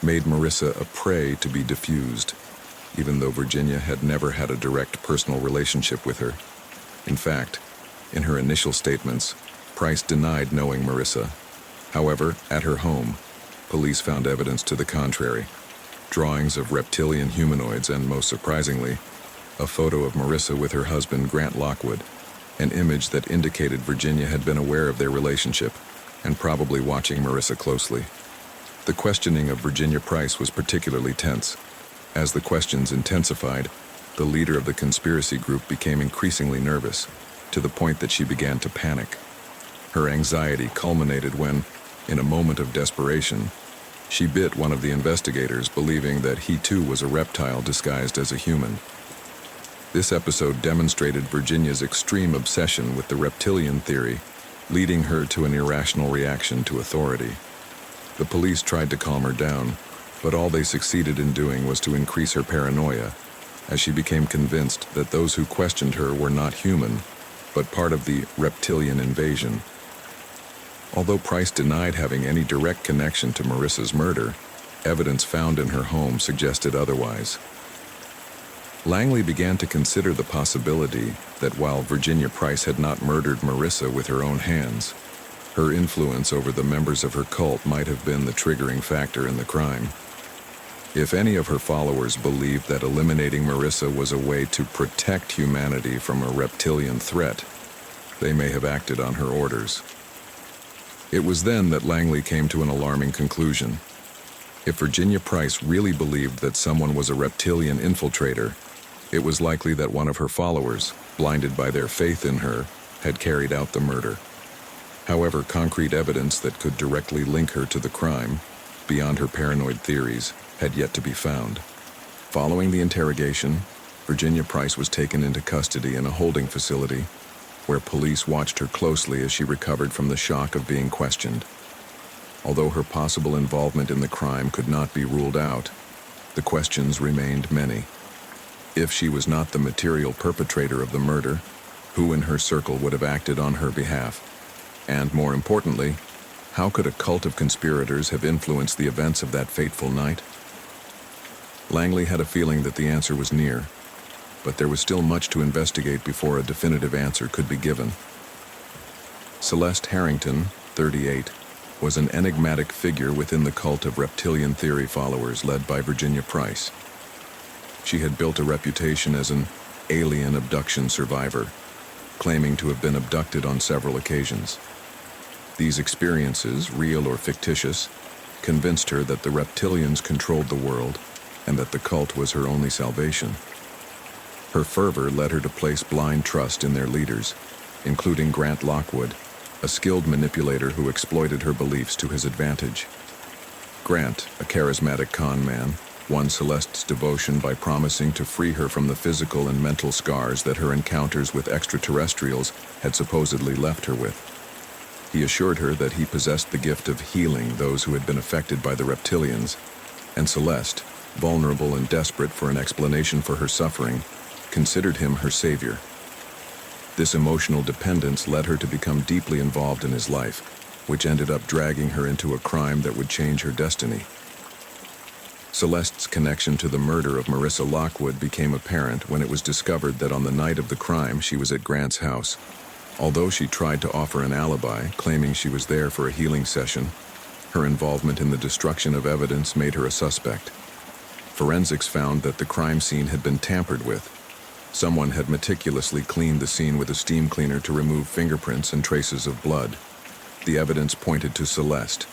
made Marissa a prey to be diffused, even though Virginia had never had a direct personal relationship with her. In fact, in her initial statements, Price denied knowing Marissa. However, at her home, police found evidence to the contrary: drawings of reptilian humanoids and, most surprisingly, a photo of Marissa with her husband Grant Lockwood, an image that indicated Virginia had been aware of their relationship and probably watching Marissa closely. The questioning of Virginia Price was particularly tense. As the questions intensified, the leader of the conspiracy group became increasingly nervous, to the point that she began to panic. Her anxiety culminated when, in a moment of desperation, she bit one of the investigators, believing that he too was a reptile disguised as a human. This episode demonstrated Virginia's extreme obsession with the reptilian theory, leading her to an irrational reaction to authority. The police tried to calm her down, but all they succeeded in doing was to increase her paranoia, as she became convinced that those who questioned her were not human, but part of the reptilian invasion, Although Price denied having any direct connection to Marissa's murder, evidence found in her home suggested otherwise. Langley began to consider the possibility that while Virginia Price had not murdered Marissa with her own hands, her influence over the members of her cult might have been the triggering factor in the crime. If any of her followers believed that eliminating Marissa was a way to protect humanity from a reptilian threat, they may have acted on her orders. It was then that Langley came to an alarming conclusion. If Virginia Price really believed that someone was a reptilian infiltrator, it was likely that one of her followers, blinded by their faith in her, had carried out the murder. However, concrete evidence that could directly link her to the crime, beyond her paranoid theories, had yet to be found. Following the interrogation, Virginia Price was taken into custody in a holding facility, where police watched her closely as she recovered from the shock of being questioned. Although her possible involvement in the crime could not be ruled out, the questions remained many. If she was not the material perpetrator of the murder, who in her circle would have acted on her behalf? And more importantly, how could a cult of conspirators have influenced the events of that fateful night? Langley had a feeling that the answer was near, but there was still much to investigate before a definitive answer could be given. Celeste Harrington, 38, was an enigmatic figure within the cult of reptilian theory followers led by Virginia Price. She had built a reputation as an alien abduction survivor, claiming to have been abducted on several occasions. These experiences, real or fictitious, convinced her that the reptilians controlled the world and that the cult was her only salvation. Her fervor led her to place blind trust in their leaders, including Grant Lockwood, a skilled manipulator who exploited her beliefs to his advantage. Grant, a charismatic con man, won Celeste's devotion by promising to free her from the physical and mental scars that her encounters with extraterrestrials had supposedly left her with. He assured her that he possessed the gift of healing those who had been affected by the reptilians, and Celeste, vulnerable and desperate for an explanation for her suffering, considered him her savior. This emotional dependence led her to become deeply involved in his life, which ended up dragging her into a crime that would change her destiny. Celeste's connection to the murder of Marissa Lockwood became apparent when it was discovered that on the night of the crime she was at Grant's house. Although she tried to offer an alibi, claiming she was there for a healing session, her involvement in the destruction of evidence made her a suspect. Forensics found that the crime scene had been tampered with. Someone had meticulously cleaned the scene with a steam cleaner to remove fingerprints and traces of blood. The evidence pointed to Celeste.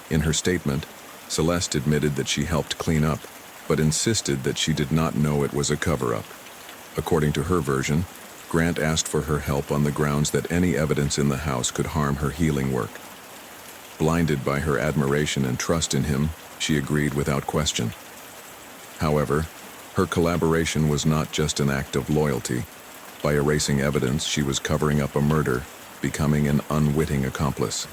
In her statement, Celeste admitted that she helped clean up, but insisted that she did not know it was a cover-up. According to her version, Grant asked for her help on the grounds that any evidence in the house could harm her healing work. Blinded by her admiration and trust in him, she agreed without question. However, her collaboration was not just an act of loyalty. By erasing evidence, she was covering up a murder, becoming an unwitting accomplice.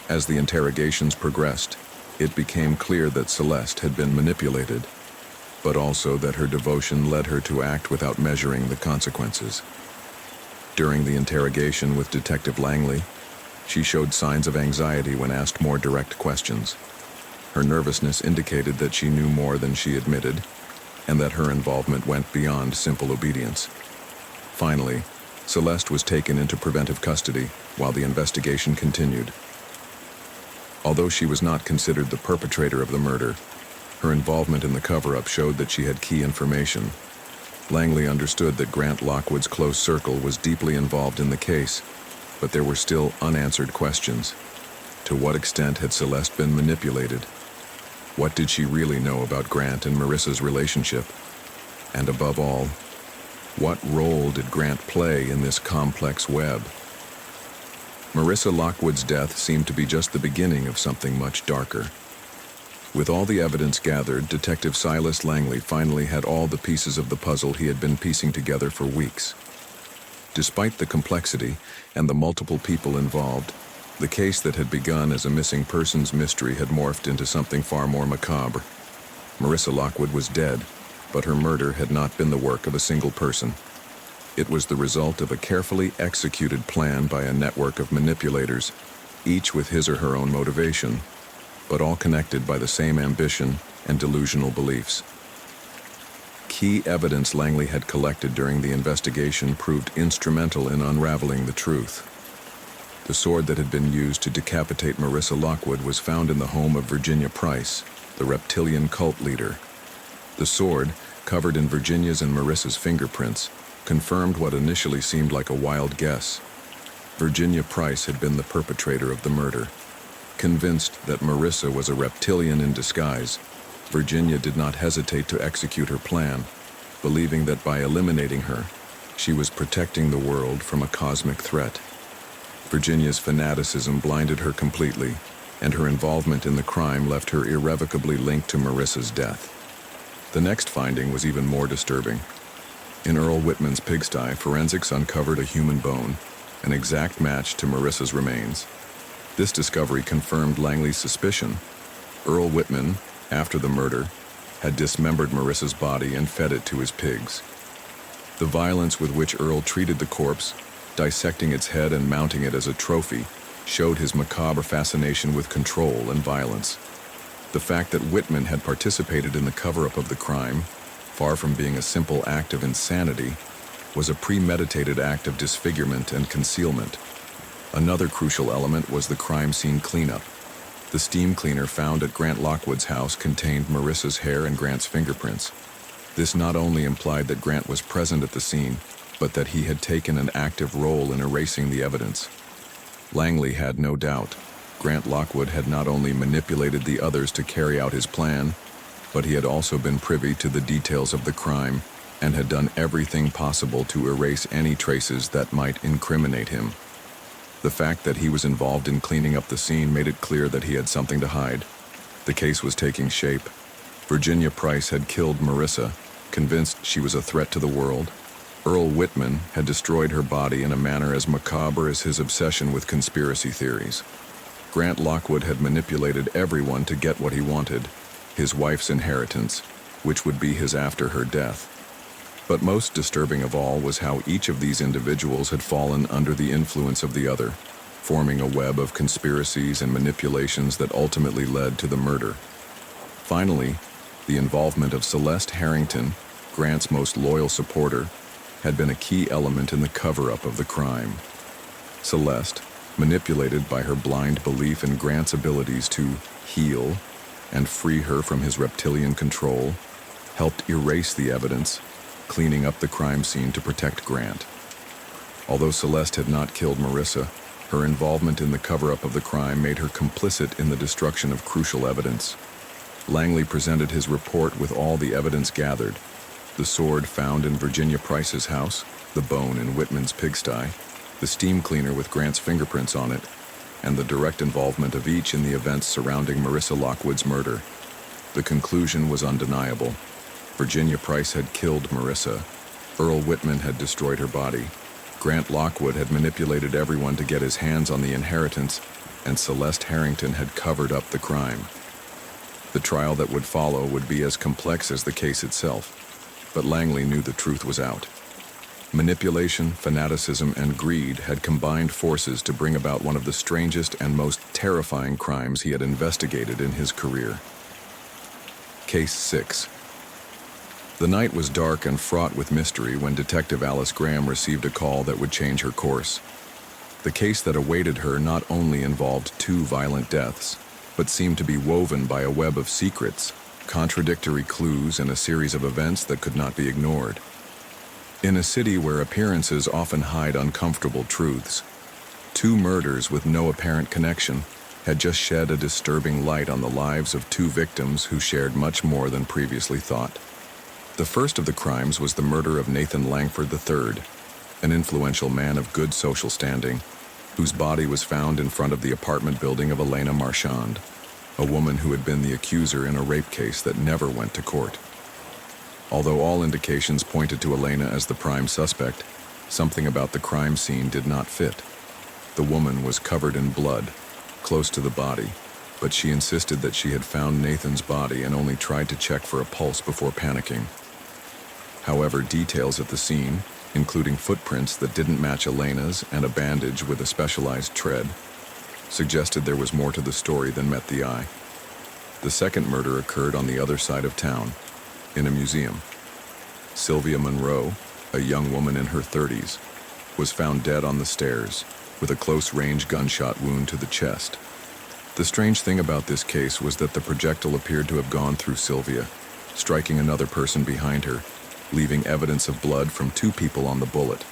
As the interrogations progressed, it became clear that Celeste had been manipulated, but also that her devotion led her to act without measuring the consequences. During the interrogation with Detective Langley, she showed signs of anxiety when asked more direct questions. Her nervousness indicated that she knew more than she admitted, and that her involvement went beyond simple obedience. Finally, Celeste was taken into preventive custody while the investigation continued. Although she was not considered the perpetrator of the murder, her involvement in the cover-up showed that she had key information. Langley understood that Grant Lockwood's close circle was deeply involved in the case, but there were still unanswered questions. To what extent had Celeste been manipulated? What did she really know about Grant and Marissa's relationship? And above all, what role did Grant play in this complex web? Marissa Lockwood's death seemed to be just the beginning of something much darker. With all the evidence gathered, Detective Silas Langley finally had all the pieces of the puzzle he had been piecing together for weeks. Despite the complexity and the multiple people involved, the case that had begun as a missing persons mystery had morphed into something far more macabre. Marissa Lockwood was dead, but her murder had not been the work of a single person. It was the result of a carefully executed plan by a network of manipulators, each with his or her own motivation, but all connected by the same ambition and delusional beliefs. Key evidence Langley had collected during the investigation proved instrumental in unraveling the truth. The sword that had been used to decapitate Marissa Lockwood was found in the home of Virginia Price, the reptilian cult leader. The sword, covered in Virginia's and Marissa's fingerprints, confirmed what initially seemed like a wild guess. Virginia Price had been the perpetrator of the murder. Convinced that Marissa was a reptilian in disguise, Virginia did not hesitate to execute her plan, believing that by eliminating her, she was protecting the world from a cosmic threat. Virginia's fanaticism blinded her completely, and her involvement in the crime left her irrevocably linked to Marissa's death. The next finding was even more disturbing. In Earl Whitman's pigsty, forensics uncovered a human bone, an exact match to Marissa's remains. This discovery confirmed Langley's suspicion. Earl Whitman, after the murder, had dismembered Marissa's body and fed it to his pigs. The violence with which Earl treated the corpse, dissecting its head and mounting it as a trophy, showed his macabre fascination with control and violence. The fact that Whitman had participated in the cover-up of the crime, far from being a simple act of insanity, was a premeditated act of disfigurement and concealment. Another crucial element was the crime scene cleanup. The steam cleaner found at Grant Lockwood's house contained Marissa's hair and Grant's fingerprints. This not only implied that Grant was present at the scene, but that he had taken an active role in erasing the evidence. Langley had no doubt. Grant Lockwood had not only manipulated the others to carry out his plan, but he had also been privy to the details of the crime and had done everything possible to erase any traces that might incriminate him. The fact that he was involved in cleaning up the scene made it clear that he had something to hide. The case was taking shape. Virginia Price had killed Marissa, convinced she was a threat to the world. Earl Whitman had destroyed her body in a manner as macabre as his obsession with conspiracy theories. Grant Lockwood had manipulated everyone to get what he wanted, his wife's inheritance, which would be his after her death. But most disturbing of all was how each of these individuals had fallen under the influence of the other, forming a web of conspiracies and manipulations that ultimately led to the murder. Finally, the involvement of Celeste Harrington, Grant's most loyal supporter, had been a key element in the cover-up of the crime. Celeste, manipulated by her blind belief in Grant's abilities to heal and free her from his reptilian control, helped erase the evidence, cleaning up the crime scene to protect Grant. Although Celeste had not killed Marissa, her involvement in the cover-up of the crime made her complicit in the destruction of crucial evidence. Langley presented his report with all the evidence gathered: the sword found in Virginia Price's house, the bone in Whitman's pigsty, the steam cleaner with Grant's fingerprints on it, and the direct involvement of each in the events surrounding Marissa Lockwood's murder. The conclusion was undeniable. Virginia Price had killed Marissa. Earl Whitman had destroyed her body. Grant Lockwood had manipulated everyone to get his hands on the inheritance, and Celeste Harrington had covered up the crime. The trial that would follow would be as complex as the case itself, but Langley knew the truth was out. Manipulation, fanaticism, and greed had combined forces to bring about one of the strangest and most terrifying crimes he had investigated in his career. Case 6. The night was dark and fraught with mystery when Detective Alice Graham received a call that would change her course. The case that awaited her not only involved 2 violent deaths, but seemed to be woven by a web of secrets, contradictory clues, and a series of events that could not be ignored. In a city where appearances often hide uncomfortable truths, 2 murders with no apparent connection had just shed a disturbing light on the lives of 2 victims who shared much more than previously thought. The first of the crimes was the murder of Nathan Langford III, an influential man of good social standing, whose body was found in front of the apartment building of Elena Marchand, a woman who had been the accuser in a rape case that never went to court. Although all indications pointed to Elena as the prime suspect, something about the crime scene did not fit. The woman was covered in blood, close to the body, but she insisted that she had found Nathan's body and only tried to check for a pulse before panicking. However, details at the scene, including footprints that didn't match Elena's and a bandage with a specialized tread, suggested there was more to the story than met the eye. The second murder occurred on the other side of town, in a museum. Sylvia Monroe, a young woman in her 30s, was found dead on the stairs with a close-range gunshot wound to the chest. The strange thing about this case was that the projectile appeared to have gone through Sylvia, striking another person behind her, leaving evidence of blood from 2 people on the bullet.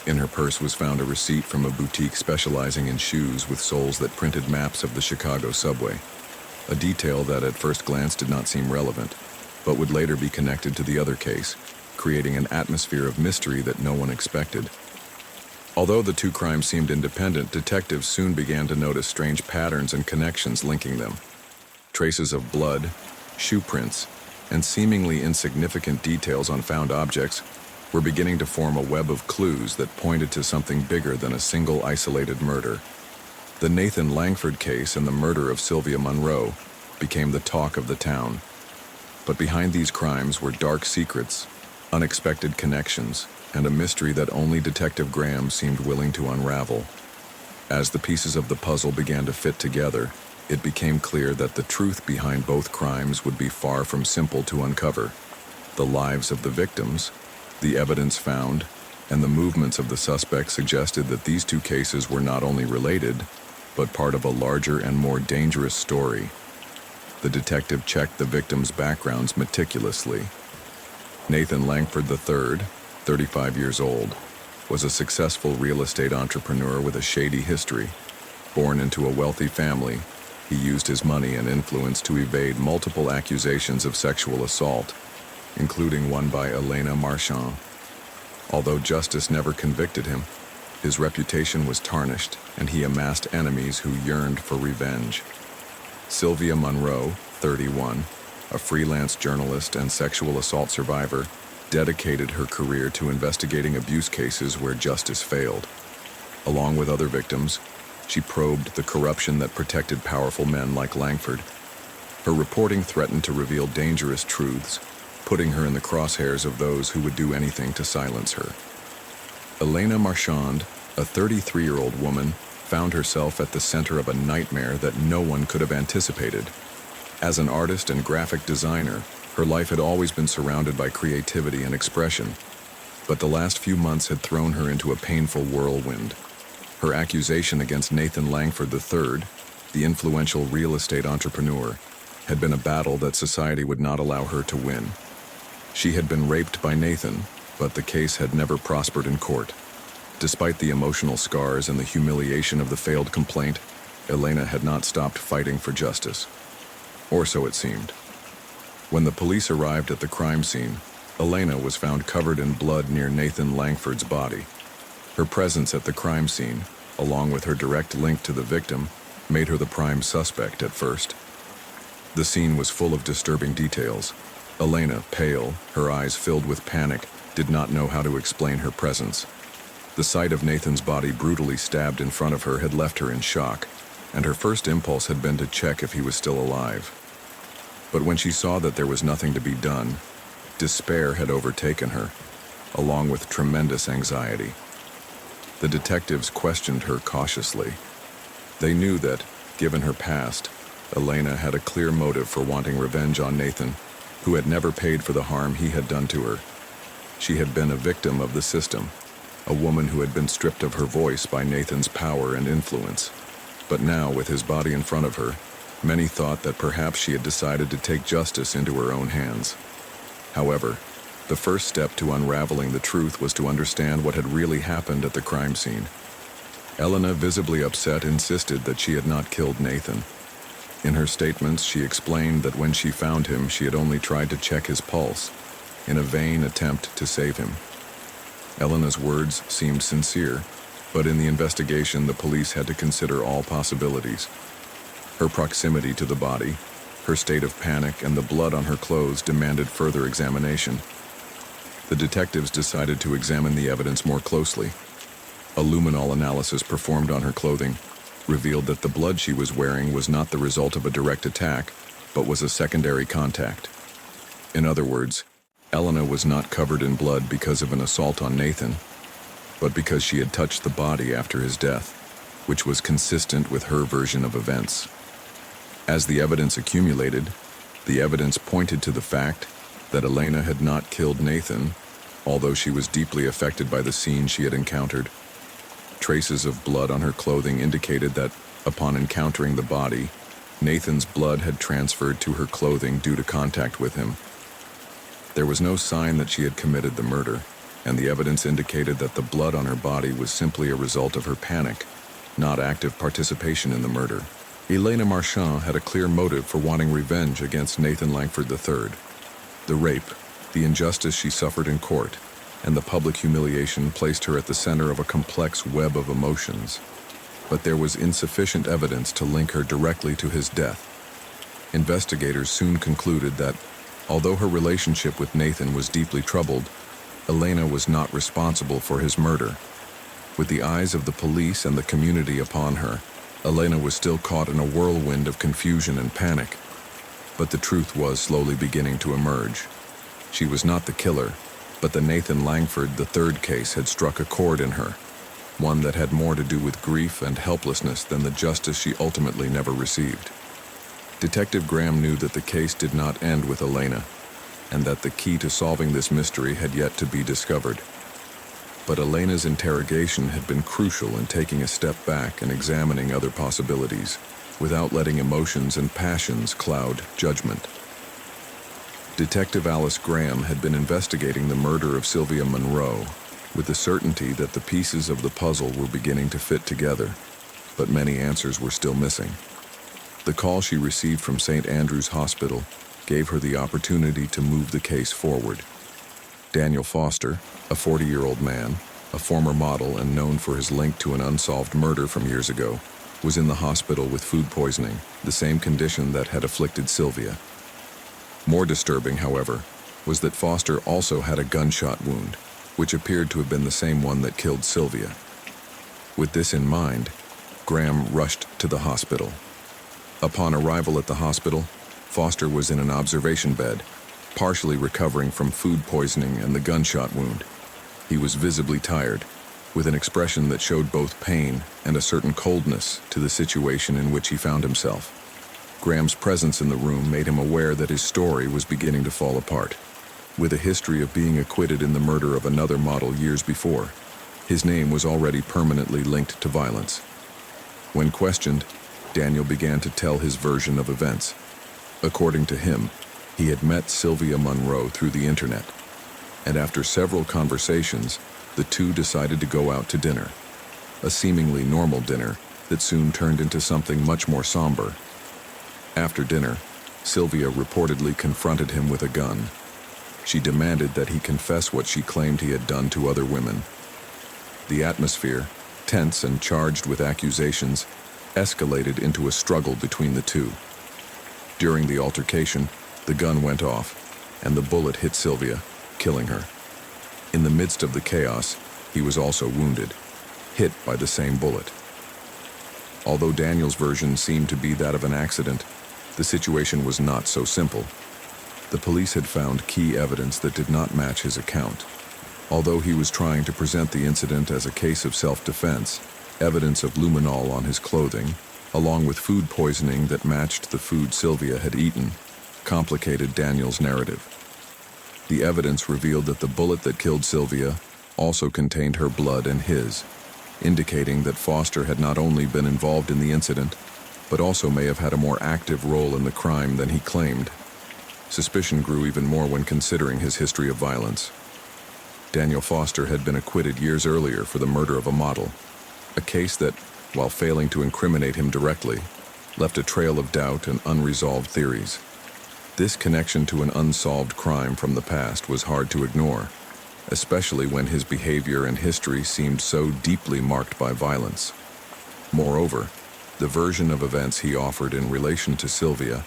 In her purse was found a receipt from a boutique specializing in shoes with soles that printed maps of the Chicago subway, a detail that at first glance did not seem relevant, but would later be connected to the other case, creating an atmosphere of mystery that no one expected. Although the 2 crimes seemed independent, detectives soon began to notice strange patterns and connections linking them. Traces of blood, shoe prints, and seemingly insignificant details on found objects were beginning to form a web of clues that pointed to something bigger than a single isolated murder. The Nathan Langford case and the murder of Sylvia Monroe became the talk of the town. But behind these crimes were dark secrets, unexpected connections, and a mystery that only Detective Graham seemed willing to unravel. As the pieces of the puzzle began to fit together, it became clear that the truth behind both crimes would be far from simple to uncover. The lives of the victims, the evidence found, and the movements of the suspects suggested that these 2 cases were not only related, but part of a larger and more dangerous story. The detective checked the victims' backgrounds meticulously. Nathan Langford III, 35 years old, was a successful real estate entrepreneur with a shady history. Born into a wealthy family, he used his money and influence to evade multiple accusations of sexual assault, including one by Elena Marchand. Although justice never convicted him, his reputation was tarnished, and he amassed enemies who yearned for revenge. Sylvia Monroe, 31, a freelance journalist and sexual assault survivor, dedicated her career to investigating abuse cases where justice failed. Along with other victims, she probed the corruption that protected powerful men like Langford. Her reporting threatened to reveal dangerous truths, putting her in the crosshairs of those who would do anything to silence her. Elena Marchand, a 33-year-old woman, found herself at the center of a nightmare that no one could have anticipated. As an artist and graphic designer, her life had always been surrounded by creativity and expression, but the last few months had thrown her into a painful whirlwind. Her accusation against Nathan Langford III, the influential real estate entrepreneur, had been a battle that society would not allow her to win. She had been raped by Nathan, but the case had never prospered in court. Despite the emotional scars and the humiliation of the failed complaint, Elena had not stopped fighting for justice. Or so it seemed. When the police arrived at the crime scene, Elena was found covered in blood near Nathan Langford's body. Her presence at the crime scene, along with her direct link to the victim, made her the prime suspect at first. The scene was full of disturbing details. Elena, pale, her eyes filled with panic, did not know how to explain her presence. The sight of Nathan's body brutally stabbed in front of her had left her in shock, and her first impulse had been to check if he was still alive. But when she saw that there was nothing to be done, despair had overtaken her, along with tremendous anxiety. The detectives questioned her cautiously. They knew that, given her past, Elena had a clear motive for wanting revenge on Nathan, who had never paid for the harm he had done to her. She had been a victim of the system, a woman who had been stripped of her voice by Nathan's power and influence. But now, with his body in front of her, many thought that perhaps she had decided to take justice into her own hands. However, the first step to unraveling the truth was to understand what had really happened at the crime scene. Elena, visibly upset, insisted that she had not killed Nathan. In her statements, she explained that when she found him, she had only tried to check his pulse, in a vain attempt to save him. Elena's words seemed sincere, but in the investigation, the police had to consider all possibilities. Her proximity to the body, her state of panic, and the blood on her clothes demanded further examination. The detectives decided to examine the evidence more closely. A luminol analysis performed on her clothing revealed that the blood she was wearing was not the result of a direct attack, but was a secondary contact. In other words, Elena was not covered in blood because of an assault on Nathan, but because she had touched the body after his death. which was consistent with her version of events. As the evidence accumulated, the evidence pointed to the fact that Elena had not killed Nathan, although she was deeply affected by the scene she had encountered. Traces of blood on her clothing indicated that, upon encountering the body, Nathan's blood had transferred to her clothing due to contact with him. There was no sign that she had committed the murder, and the evidence indicated that the blood on her body was simply a result of her panic, not active participation in the murder. Elena Marchand had a clear motive for wanting revenge against Nathan Langford III. The rape, the injustice she suffered in court, and the public humiliation placed her at the center of a complex web of emotions. But there was insufficient evidence to link her directly to his death. Investigators soon concluded that, although her relationship with Nathan was deeply troubled, Elena was not responsible for his murder. With the eyes of the police and the community upon her, Elena was still caught in a whirlwind of confusion and panic. But the truth was slowly beginning to emerge. She was not the killer, but the Nathan Langford III case had struck a chord in her, one that had more to do with grief and helplessness than the justice she ultimately never received. Detective Graham knew that the case did not end with Elena, and that the key to solving this mystery had yet to be discovered. But Elena's interrogation had been crucial in taking a step back and examining other possibilities, without letting emotions and passions cloud judgment. Detective Alice Graham had been investigating the murder of Sylvia Monroe, with the certainty that the pieces of the puzzle were beginning to fit together, but many answers were still missing. The call she received from St. Andrew's Hospital gave her the opportunity to move the case forward. Daniel Foster, a 40-year-old man, a former model and known for his link to an unsolved murder from years ago, was in the hospital with food poisoning, the same condition that had afflicted Sylvia. More disturbing, however, was that Foster also had a gunshot wound, which appeared to have been the same one that killed Sylvia. With this in mind, Graham rushed to the hospital. Upon arrival at the hospital, Foster was in an observation bed, partially recovering from food poisoning and the gunshot wound. He was visibly tired, with an expression that showed both pain and a certain coldness to the situation in which he found himself. Graham's presence in the room made him aware that his story was beginning to fall apart. With a history of being acquitted in the murder of another model years before, his name was already permanently linked to violence. When questioned, Daniel began to tell his version of events. According to him, he had met Sylvia Monroe through the internet, and after several conversations, the two decided to go out to dinner, a seemingly normal dinner that soon turned into something much more somber. After dinner, Sylvia reportedly confronted him with a gun. She demanded that he confess what she claimed he had done to other women. The atmosphere, tense and charged with accusations, escalated into a struggle between the two. During the altercation, the gun went off, and the bullet hit Sylvia, killing her. In the midst of the chaos, he was also wounded, hit by the same bullet. Although Daniel's version seemed to be that of an accident, the situation was not so simple. The police had found key evidence that did not match his account. Although he was trying to present the incident as a case of self-defense, evidence of luminol on his clothing, along with food poisoning that matched the food Sylvia had eaten, complicated Daniel's narrative. The evidence revealed that the bullet that killed Sylvia also contained her blood and his, indicating that Foster had not only been involved in the incident, but also may have had a more active role in the crime than he claimed. Suspicion grew even more when considering his history of violence. Daniel Foster had been acquitted years earlier for the murder of a model, a case that, while failing to incriminate him directly, left a trail of doubt and unresolved theories. This connection to an unsolved crime from the past was hard to ignore, especially when his behavior and history seemed so deeply marked by violence. Moreover, the version of events he offered in relation to Sylvia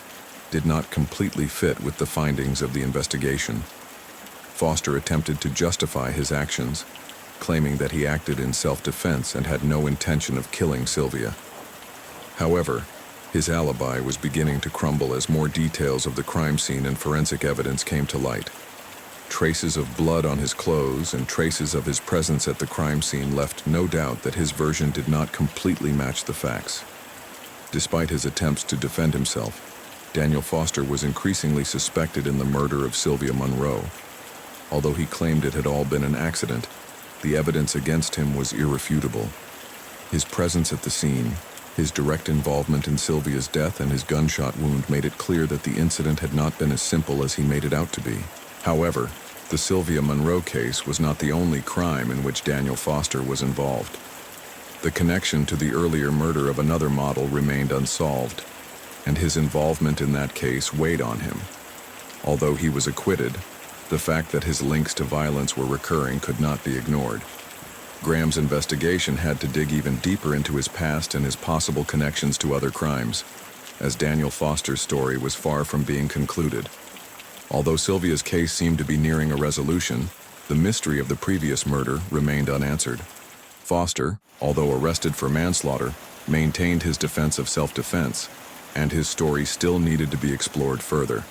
did not completely fit with the findings of the investigation. Foster attempted to justify his actions, claiming that he acted in self-defense and had no intention of killing Sylvia. However, his alibi was beginning to crumble as more details of the crime scene and forensic evidence came to light. traces of blood on his clothes and traces of his presence at the crime scene left no doubt that his version did not completely match the facts. Despite his attempts to defend himself, Daniel Foster was increasingly suspected in the murder of Sylvia Monroe. Although he claimed it had all been an accident, the evidence against him was irrefutable. His presence at the scene, his direct involvement in Sylvia's death, and his gunshot wound made it clear that the incident had not been as simple as he made it out to be. However, the Sylvia Monroe case was not the only crime in which Daniel Foster was involved. The connection to the earlier murder of another model remained unsolved, and his involvement in that case weighed on him. Although he was acquitted, the fact that his links to violence were recurring could not be ignored. Graham's investigation had to dig even deeper into his past and his possible connections to other crimes, as Daniel Foster's story was far from being concluded. Although Sylvia's case seemed to be nearing a resolution, the mystery of the previous murder remained unanswered. Foster, although arrested for manslaughter, maintained his defense of self-defense, and his story still needed to be explored further.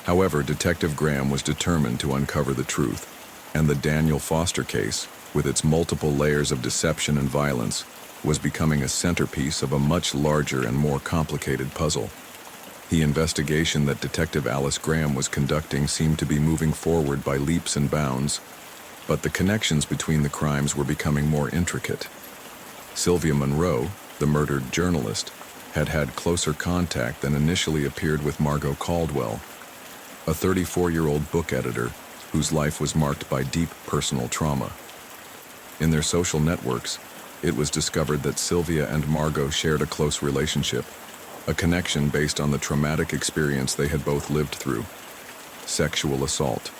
However, Detective Graham was determined to uncover the truth, and the Daniel Foster case, with its multiple layers of deception and violence, was becoming a centerpiece of a much larger and more complicated puzzle. The investigation that Detective Alice Graham was conducting seemed to be moving forward by leaps and bounds, but the connections between the crimes were becoming more intricate. Sylvia Monroe, the murdered journalist, had had closer contact than initially appeared with Margot Caldwell, a 34-year-old book editor whose life was marked by deep personal trauma. In their social networks, it was discovered that Sylvia and Margot shared a close relationship, a connection based on the traumatic experience they had both lived through: sexual assault.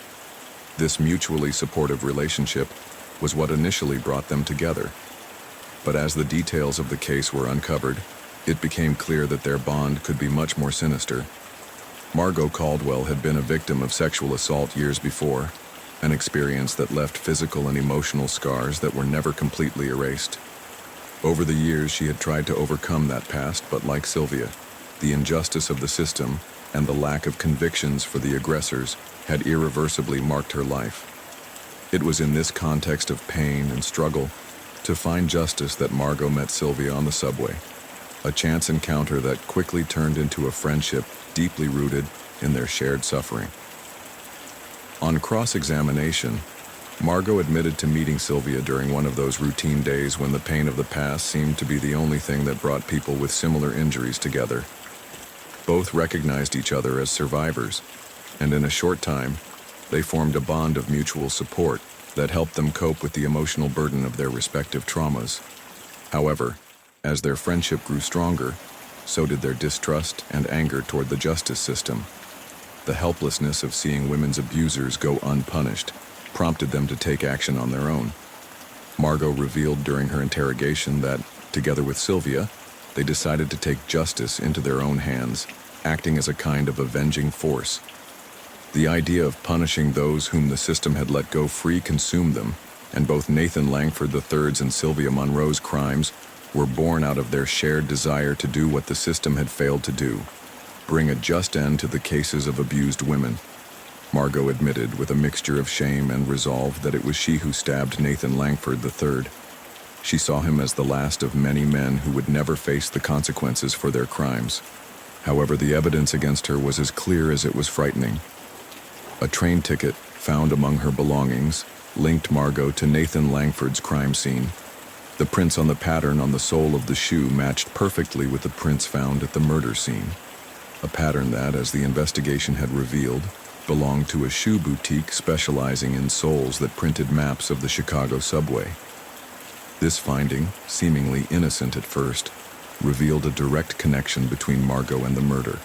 This mutually supportive relationship was what initially brought them together. But as the details of the case were uncovered, it became clear that their bond could be much more sinister. Margot Caldwell had been a victim of sexual assault years before, an experience that left physical and emotional scars that were never completely erased. Over the years, she had tried to overcome that past, but like Sylvia, the injustice of the system and the lack of convictions for the aggressors had irreversibly marked her life. It was in this context of pain and struggle to find justice that Margot met Sylvia on the subway, a chance encounter that quickly turned into a friendship deeply rooted in their shared suffering. On cross-examination, Margot admitted to meeting Sylvia during one of those routine days when the pain of the past seemed to be the only thing that brought people with similar injuries together. Both recognized each other as survivors, and in a short time, they formed a bond of mutual support that helped them cope with the emotional burden of their respective traumas. However, as their friendship grew stronger, so did their distrust and anger toward the justice system. The helplessness of seeing women's abusers go unpunished prompted them to take action on their own. Margot revealed during her interrogation that, together with Sylvia, they decided to take justice into their own hands, acting as a kind of avenging force. The idea of punishing those whom the system had let go free consumed them, and both Nathan Langford III's and Sylvia Monroe's crimes were born out of their shared desire to do what the system had failed to do: bring a just end to the cases of abused women. Margot admitted with a mixture of shame and resolve that it was she who stabbed Nathan Langford III. She saw him as the last of many men who would never face the consequences for their crimes. However, the evidence against her was as clear as it was frightening. A train ticket found among her belongings linked Margot to Nathan Langford's crime scene. The prints on the pattern on the sole of the shoe matched perfectly with the prints found at the murder scene, a pattern that, as the investigation had revealed, belonged to a shoe boutique specializing in soles that printed maps of the Chicago subway. This finding, seemingly innocent at first, revealed a direct connection between Margot and the murder.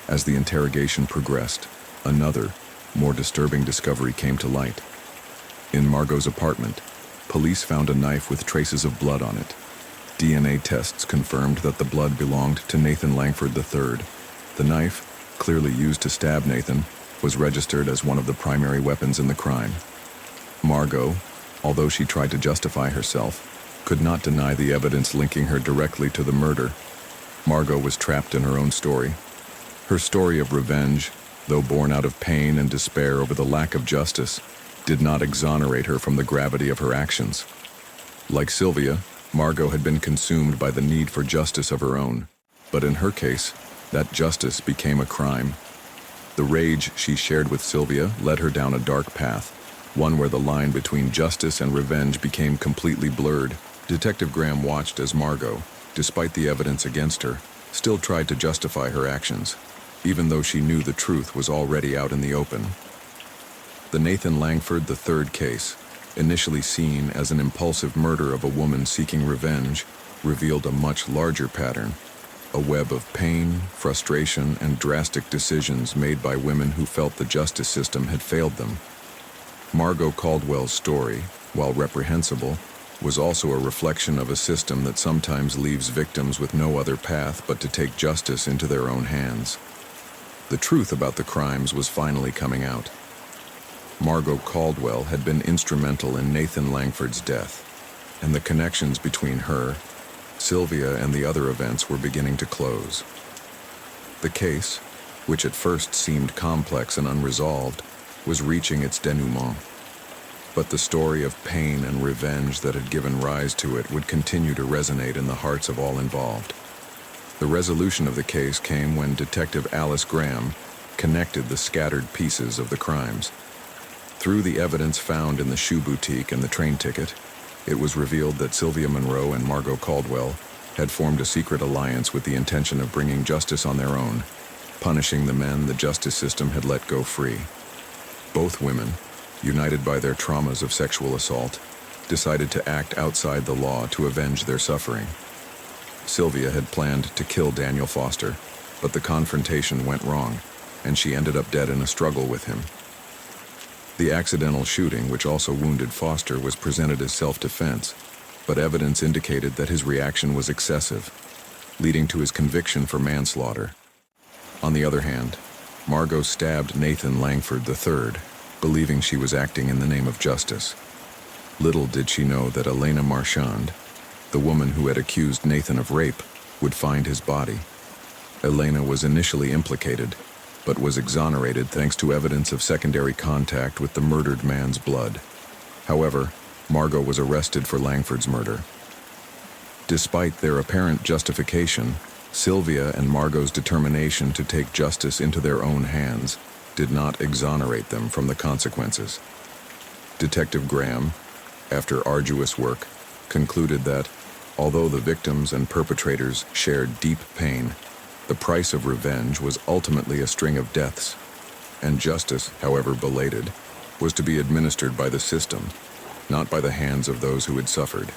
As the interrogation progressed, another, more disturbing discovery came to light. In Margot's apartment, police found a knife with traces of blood on it. DNA tests confirmed that the blood belonged to Nathan Langford III. The knife, clearly used to stab Nathan, was registered as one of the primary weapons in the crime. Margot, although she tried to justify herself, could not deny the evidence linking her directly to the murder. Margot was trapped in her own story. Her story of revenge, though born out of pain and despair over the lack of justice, did not exonerate her from the gravity of her actions. Like Sylvia, Margot had been consumed by the need for justice of her own, but in her case, that justice became a crime. The rage she shared with Sylvia led her down a dark path, one where the line between justice and revenge became completely blurred. Detective Graham watched as Margot, despite the evidence against her, still tried to justify her actions, even though she knew the truth was already out in the open. The Nathan Langford III case, initially seen as an impulsive murder of a woman seeking revenge, revealed a much larger pattern, a web of pain, frustration, and drastic decisions made by women who felt the justice system had failed them. Margot Caldwell's story, while reprehensible, was also a reflection of a system that sometimes leaves victims with no other path but to take justice into their own hands. The truth about the crimes was finally coming out. Margot Caldwell had been instrumental in Nathan Langford's death, and the connections between her, Sylvia, and the other events were beginning to close. The case, which at first seemed complex and unresolved, was reaching its denouement. But the story of pain and revenge that had given rise to it would continue to resonate in the hearts of all involved. The resolution of the case came when Detective Alice Graham connected the scattered pieces of the crimes. Through the evidence found in the shoe boutique and the train ticket, it was revealed that Sylvia Monroe and Margot Caldwell had formed a secret alliance with the intention of bringing justice on their own, punishing the men the justice system had let go free. Both women, united by their traumas of sexual assault, decided to act outside the law to avenge their suffering. Sylvia had planned to kill Daniel Foster, but the confrontation went wrong, and she ended up dead in a struggle with him. The accidental shooting, which also wounded Foster, was presented as self-defense, but evidence indicated that his reaction was excessive, leading to his conviction for manslaughter. On the other hand, Margot stabbed Nathan Langford III, believing she was acting in the name of justice. Little did she know that Elena Marchand, the woman who had accused Nathan of rape, would find his body. Elena was initially implicated, but was exonerated thanks to evidence of secondary contact with the murdered man's blood. However, Margot was arrested for Langford's murder. Despite their apparent justification, Sylvia and Margot's determination to take justice into their own hands did not exonerate them from the consequences. Detective Graham, after arduous work, concluded that, although the victims and perpetrators shared deep pain, the price of revenge was ultimately a string of deaths, and justice, however belated, was to be administered by the system, not by the hands of those who had suffered.